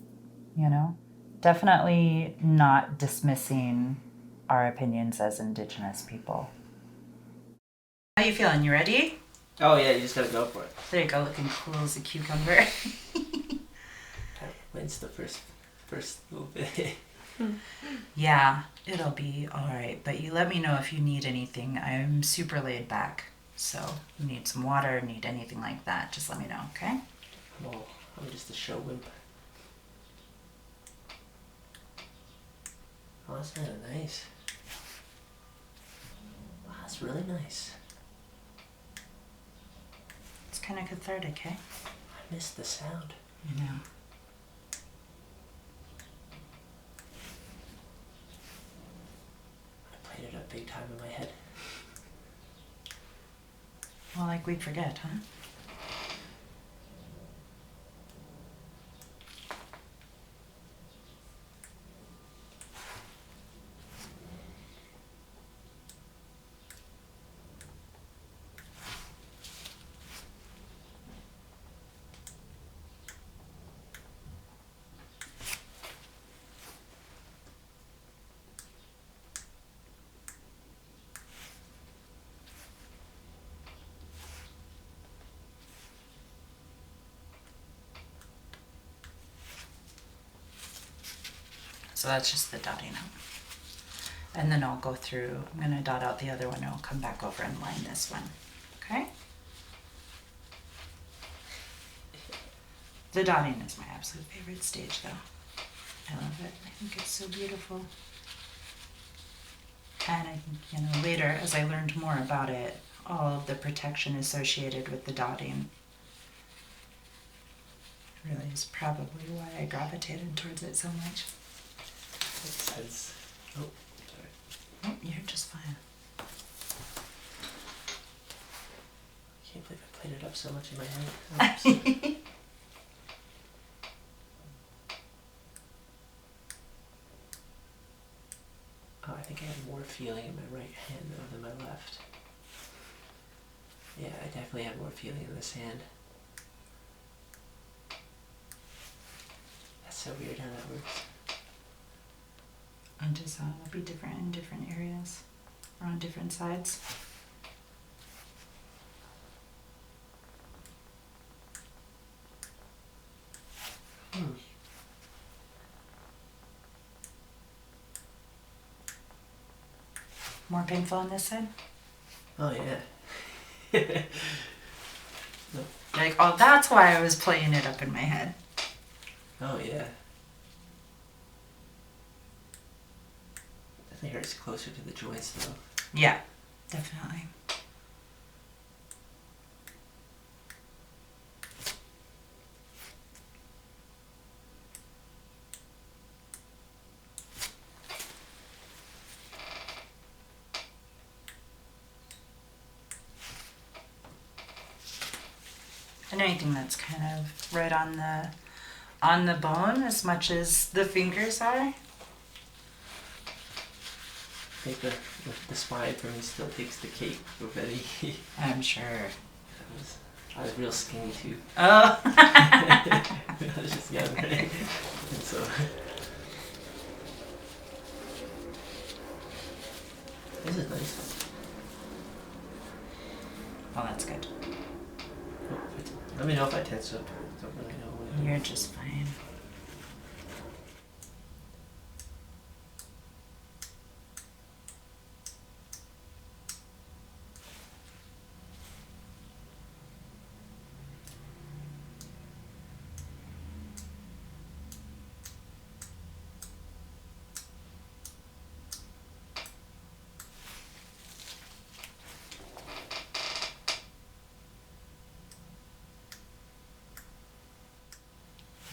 you know. Definitely not dismissing our opinions as Indigenous people. How you feeling? You ready? Oh yeah, you just gotta go for it. There you go, looking cool as a cucumber. That wins the first little bit. Yeah, it'll be all right. But you let me know if you need anything. I'm super laid back. So you need some water, need anything like that, just let me know, okay? Well, I'm just a show wimp. Oh, that's kind of nice. Wow, that's really nice. It's kind of cathartic, eh? I missed the sound. You know. I played it up big time in my head. Well, like we'd forget, huh? So that's just the dotting out. And then I'll go through, I'm going to dot out the other one and I'll come back over and line this one. Okay? The dotting is my absolute favorite stage though. I love it. I think it's so beautiful. And I think, you know, later as I learned more about it, all of the protection associated with the dotting really is probably why I gravitated towards it so much. Makes sense. Oh, sorry. Oh, you're just fine. I can't believe I played it up so much in my head. Oops. Oh, I think I have more feeling in my right hand than my left. Yeah, I definitely have more feeling in this hand. That's so weird how that works. And just it'll be different in different areas or on different sides. More painful on this side? Oh yeah. You're like, oh, that's why I was playing it up in my head. Oh yeah. Definitely hurts closer to the joints though. Yeah, definitely. And anything that's kind of right on the bone as much as the fingers are. I think the spine for me still takes the cake with any. I'm sure. I was real skinny too. Oh. I was just young, right? And so this is nice. Well, that's good. Oh, let me know if I tense up. I don't really know what You're just fine.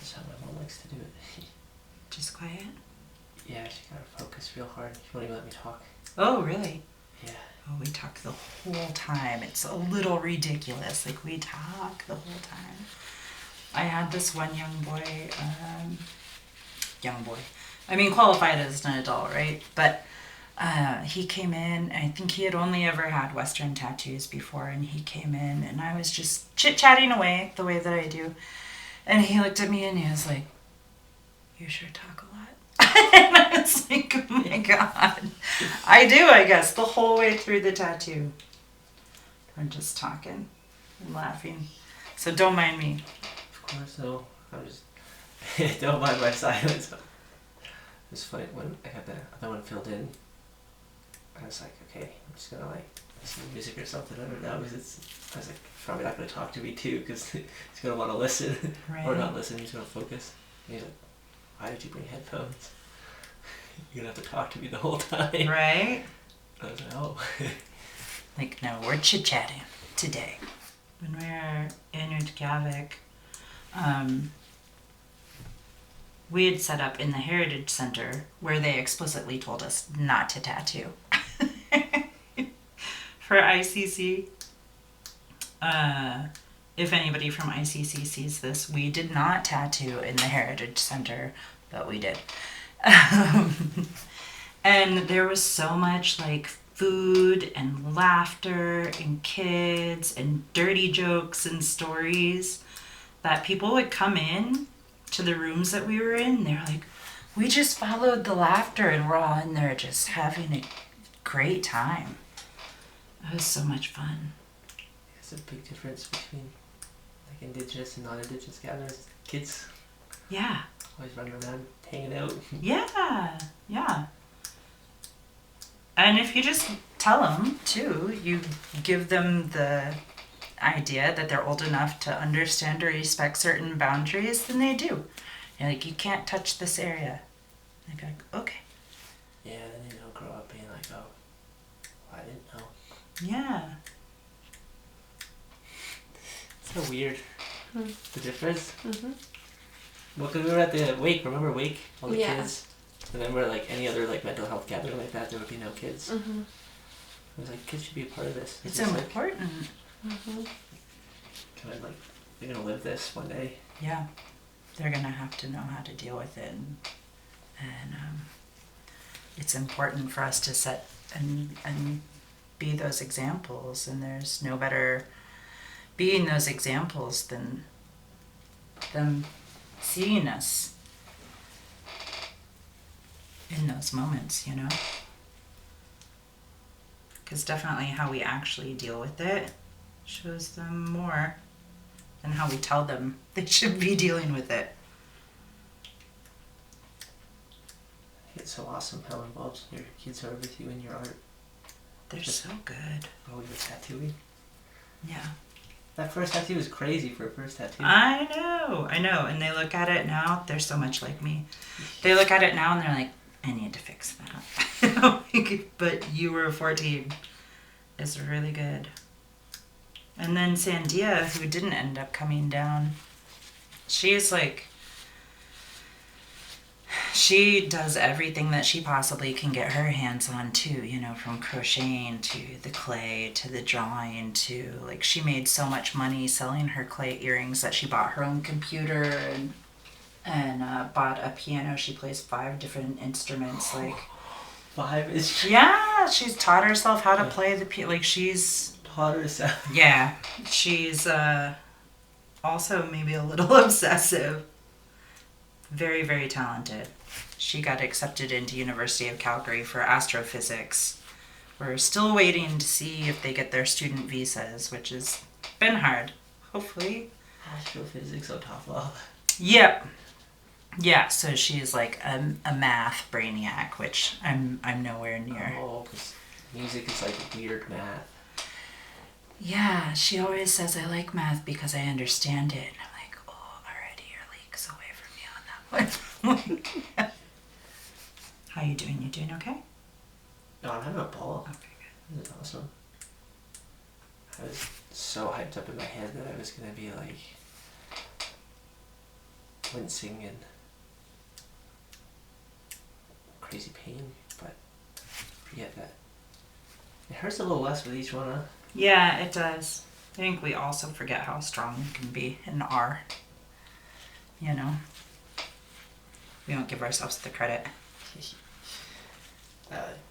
just how my mom likes to do it. Just quiet? Yeah, she gotta focus real hard. She won't even let me talk. Oh, really? Yeah. Oh, we talk the whole time. It's a little ridiculous. Like, we talk the whole time. I had this one young boy, I mean, qualified as an adult, right? But he came in, I think he had only ever had Western tattoos before, and he came in, and I was just chit-chatting away the way that I do. And he looked at me, and he was like, "You sure talk a lot." And I was like, oh my God. I do, I guess, the whole way through the tattoo. I'm just talking and laughing. So don't mind me. Of course, no. I'm just... don't mind my silence. It was funny when I got the other one filled in. I was like, okay, I'm just gonna like listen to music or something. I don't know, because I was like, probably not gonna talk to me too, because he's gonna want to listen. Right. Or not listen, he's gonna focus. And he's like, why did you bring headphones? You're gonna have to talk to me the whole time. Right? I was like, oh. Like, no, we're chit-chatting today. When we were in Inupiaq, we had set up in the Heritage Center where they explicitly told us not to tattoo. For ICC, if anybody from ICC sees this, we did not tattoo in the Heritage Center, but we did. And there was so much like food and laughter and kids and dirty jokes and stories that people would come in to the rooms that we were in. They're like, we just followed the laughter and we're all in there just having a great time. It was so much fun. There's a big difference between like Indigenous and non-Indigenous gatherings. Kids Yeah. always running around, hanging out. Yeah. Yeah. And if you just tell them too, you give them the idea that they're old enough to understand or respect certain boundaries, then they do. You're like, you can't touch this area. They'd be like, okay. Yeah, then you don't grow up being like, oh, I didn't know. Yeah. So weird. The difference. Mm-hmm. Well, because we were at the wake, remember wake? All the Yeah. kids. And then we're like any other like mental health gathering like that, there would be no kids. Mm-hmm. I was like, kids should be a part of this. It's just like, important. Mm-hmm. kind of like, they're gonna live this one day. Yeah. They're going to have to know how to deal with it. And it's important for us to set and be those examples. And there's no better being those examples than them seeing us in those moments, you know? Because definitely how we actually deal with it shows them more than how we tell them they should be dealing with it. It's so awesome how involved your kids are with you in your art. They're so good. Oh, you're tattooing? Yeah. That first tattoo was crazy for a first tattoo. I know. And they look at it now, they're so much like me. They look at it now and they're like, I need to fix that. But you were 14. It's really good. And then Sandia, who didn't end up coming down, she's like, she does everything that she possibly can get her hands on too, you know, from crocheting to the clay to the drawing to, like, she made so much money selling her clay earrings that she bought her own computer and bought a piano. She plays 5 different instruments. Like, 5 is yeah, she's taught herself how to play the piano. Like, she's taught herself. yeah, she's also maybe a little obsessive. Very, very talented. She got accepted into University of Calgary for astrophysics. We're still waiting to see if they get their student visas, which has been hard. Hopefully. Astrophysics on top of. Yep. Yeah, so she's like a math brainiac, which I'm nowhere near. Oh, because music is like weird math. Yeah, she always says I like math because I understand it. And I'm like, oh, already you're leagues away from me on that one. How you doing? You doing okay? No, I'm having a ball. Okay, good. This is awesome. I was so hyped up in my head that I was gonna be like wincing and crazy pain, but forget that. It hurts a little less with each one, huh? Yeah, it does. I think we also forget how strong we can be in our, you know, we don't give ourselves the credit.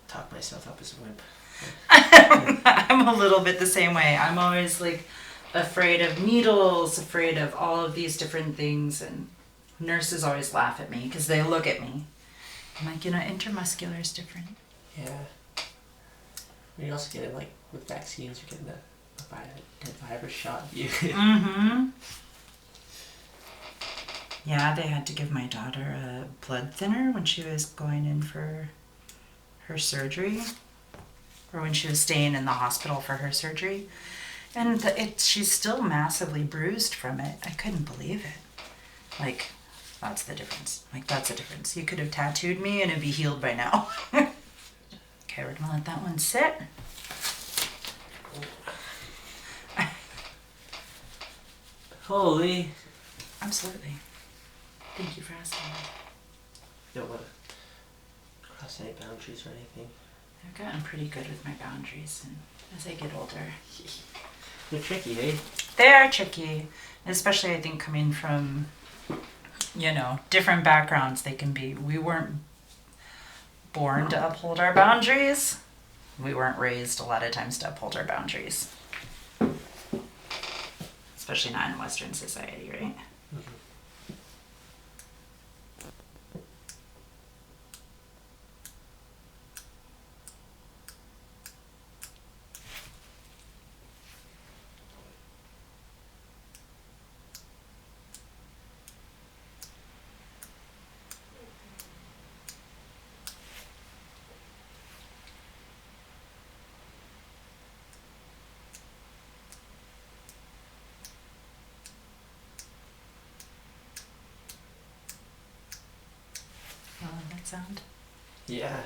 Talk myself up as a wimp. I'm a little bit the same way. I'm always like afraid of needles, afraid of all of these different things, and nurses always laugh at me because they look at me. I'm like, intermuscular is different. Yeah. You also get it like with vaccines, you're getting the virus shot. Mm-hmm. Yeah, they had to give my daughter a blood thinner when she was going in for her surgery, or when she was staying in the hospital for her surgery, and she's still massively bruised from it. I couldn't believe it. Like, that's the difference. You could have tattooed me and it'd be healed by now. Okay, we're gonna let that one sit. Holy. Absolutely. Thank you for asking. You don't want to cross any boundaries or anything. I've gotten pretty good with my boundaries, and as I get older, They're tricky, eh? they are tricky. Especially, I think, coming from, different backgrounds, they can be. We weren't born to uphold our boundaries. We weren't raised a lot of times to uphold our boundaries. Especially not in Western society, right? Mm-hmm. I love that sound. Yeah.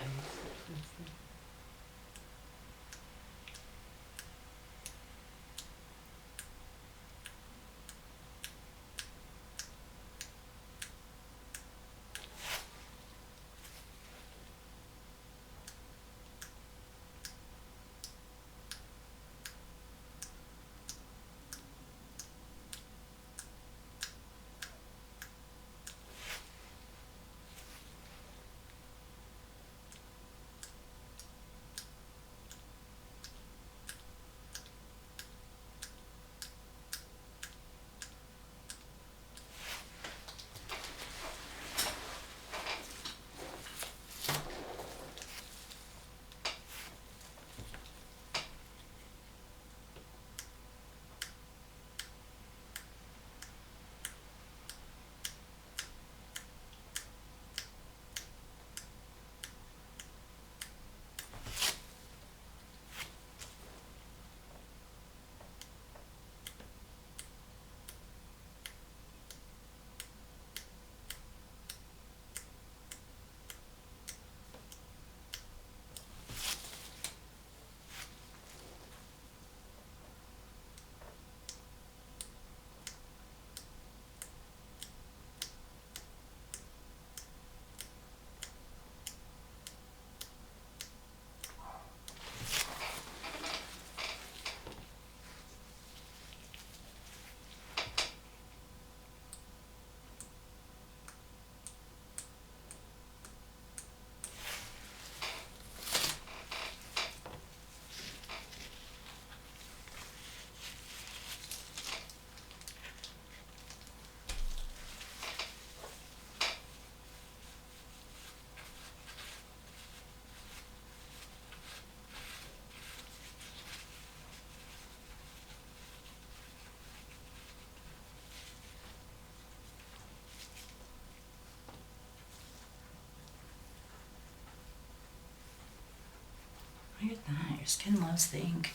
Look at that. Your skin loves the ink.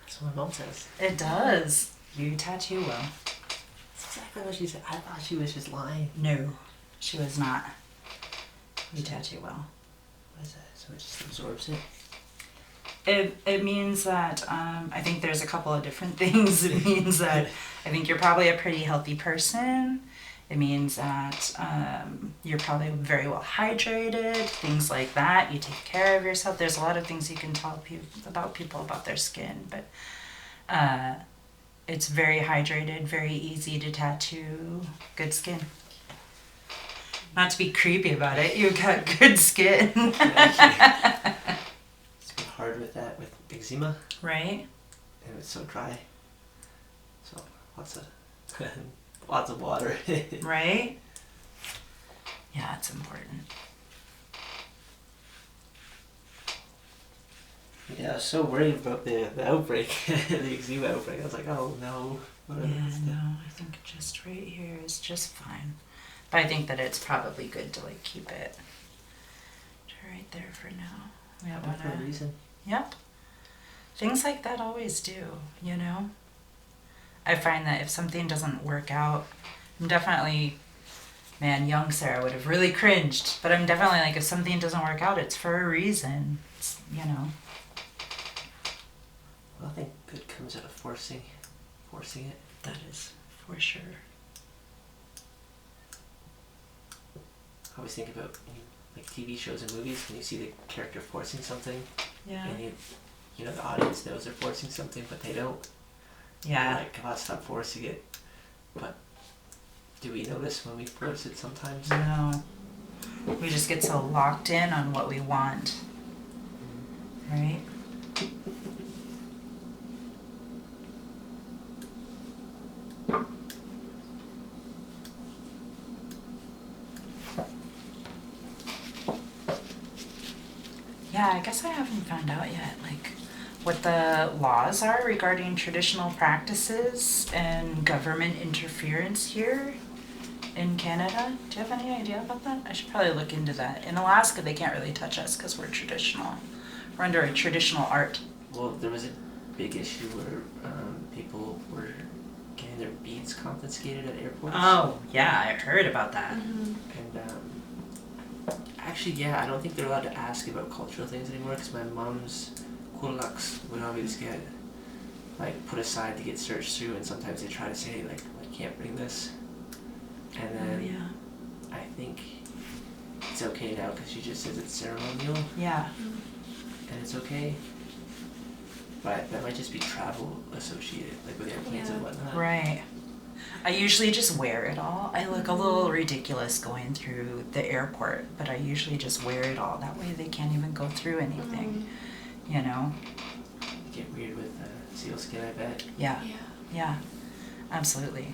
That's what my mom says. It does. You tattoo well. That's exactly what she said. I thought she was just lying. No, she was not. You tattoo well. What is that? So it just absorbs it? It means that I think there's a couple of different things. It means that I think you're probably a pretty healthy person. It means that you're probably very well hydrated, things like that. You take care of yourself. There's a lot of things you can tell people about their skin, but it's very hydrated, very easy to tattoo, good skin. Not to be creepy about it, you've got good skin. It's been hard with that, with eczema, Right? and it's so dry. So lots of water. Right? Yeah, it's important. Yeah, I was so worried about the outbreak, the eczema outbreak. I was like, oh no. Yeah, no, I think just right here is just fine. But I think that it's probably good to like keep it right there for now. We don't For a wanna. reason. Yep. Things like that always do, you know? I find that if something doesn't work out, I'm definitely, man, young Sarah would have really cringed, but I'm definitely like, if something doesn't work out, it's for a reason. It's, you know. Well, I think good comes out of forcing it. That is for sure. I always think about like TV shows and movies when you see the character forcing something, Yeah. and you know the audience knows they're forcing something, but they don't. Yeah. They're like, come on, stop forcing it. But do we notice when we force it sometimes? No. We just get so locked in on what we want. Right? Yeah, I guess I haven't found out yet, like, what the laws are regarding traditional practices and government interference here in Canada. Do you have any idea about that? I should probably look into that. In Alaska, they can't really touch us because we're traditional. We're under a traditional art. Well, there was a big issue where people were getting their beads confiscated at airports. Oh, yeah, I heard about that. Mm-hmm. And actually, yeah, I don't think they're allowed to ask about cultural things anymore because my mom's kulaks would always get like put aside to get searched through, and sometimes they try to say like, I can't bring this, and then Oh, yeah. I think it's okay now because she just says it's ceremonial Yeah. and it's okay. But that might just be travel associated, like with airplanes and Yeah. whatnot. Right. I usually just wear it all. I look a little ridiculous going through the airport, but I usually just wear it all. That way they can't even go through anything, you know? Get weird with sealskin, I bet. Yeah, Yeah. yeah, absolutely.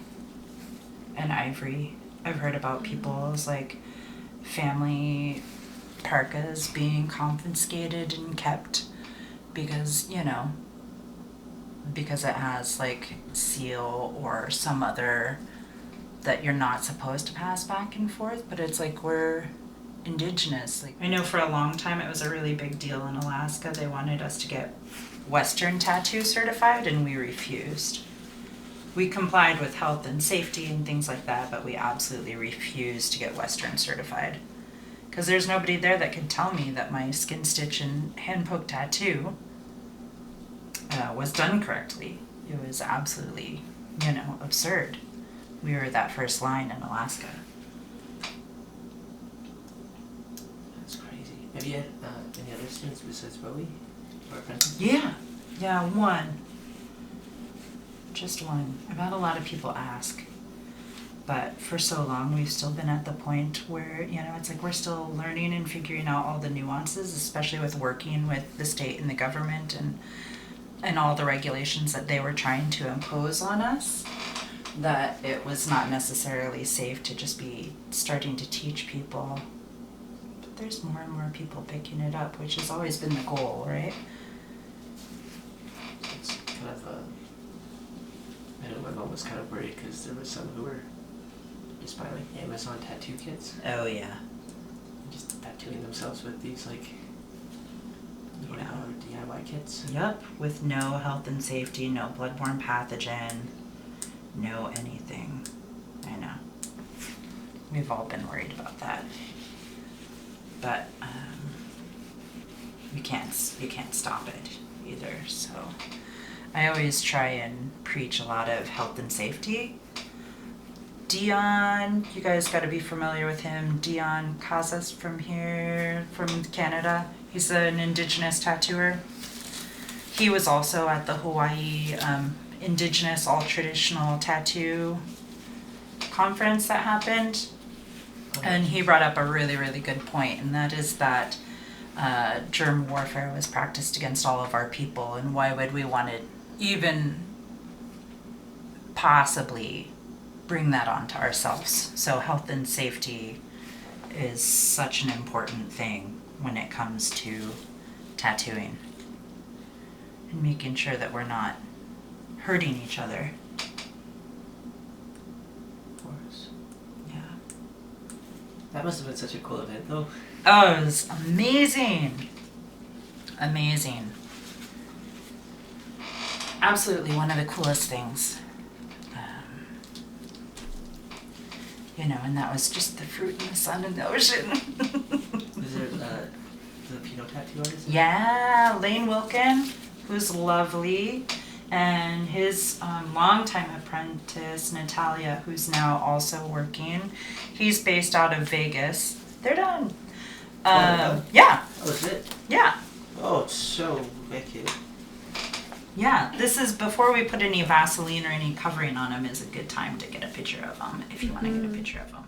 And ivory. I've heard about people's like family parkas being confiscated and kept because, you know, because it has like seal or some other that you're not supposed to pass back and forth, but it's like we're indigenous. Like I know for a long time it was a really big deal in Alaska. They wanted us to get Western tattoo certified and we refused. We complied with health and safety and things like that, but we absolutely refused to get Western certified. Because there's nobody there that could tell me that my skin stitch and hand poke tattoo was done correctly. It was absolutely, you know, absurd. We were that first line in Alaska. That's crazy. Have you had any other students besides Bowie or apprentices? Yeah, one. Just one. I've had a lot of people ask. But for so long, we've still been at the point where, you know, it's like we're still learning and figuring out all the nuances, especially with working with the state and the government and all the regulations that they were trying to impose on us, that it was not necessarily safe to just be starting to teach people. But there's more and more people picking it up, which has always been the goal, right? It's kind of I know my mom was kind of worried because there was some who were just buying like Amazon tattoo kits, Oh, yeah. just tattooing themselves with these like $20 DIY kits. Yep, with no health and safety, no bloodborne pathogen, no anything. I know. We've all been worried about that. But you can't stop it either. So I always try and preach a lot of health and safety. Dion, you guys got to be familiar with him. Dion Casas from here, from Canada. He's an Indigenous tattooer. He was also at the Hawaii Indigenous All Traditional Tattoo conference that happened. And he brought up a really, really good point, and that is that germ warfare was practiced against all of our people, and why would we want to even possibly bring that onto ourselves? So health and safety is such an important thing when it comes to tattooing, and making sure that we're not hurting each other. Of course. Yeah. That must have been such a cool event, though. Oh, it was amazing. Amazing. Absolutely one of the coolest things. And that was just the fruit and the sun and the ocean. Is there Filipino tattoo artist? Yeah, Lane Wilkin, who's lovely, and his longtime apprentice, Natalia, who's now also working. He's based out of Vegas. They're done. they're done? Yeah, Oh, is it? yeah. Oh, it's so wicked. Yeah, this is before we put any Vaseline or any covering on them, is a good time to get a picture of them if you want to get a picture of them.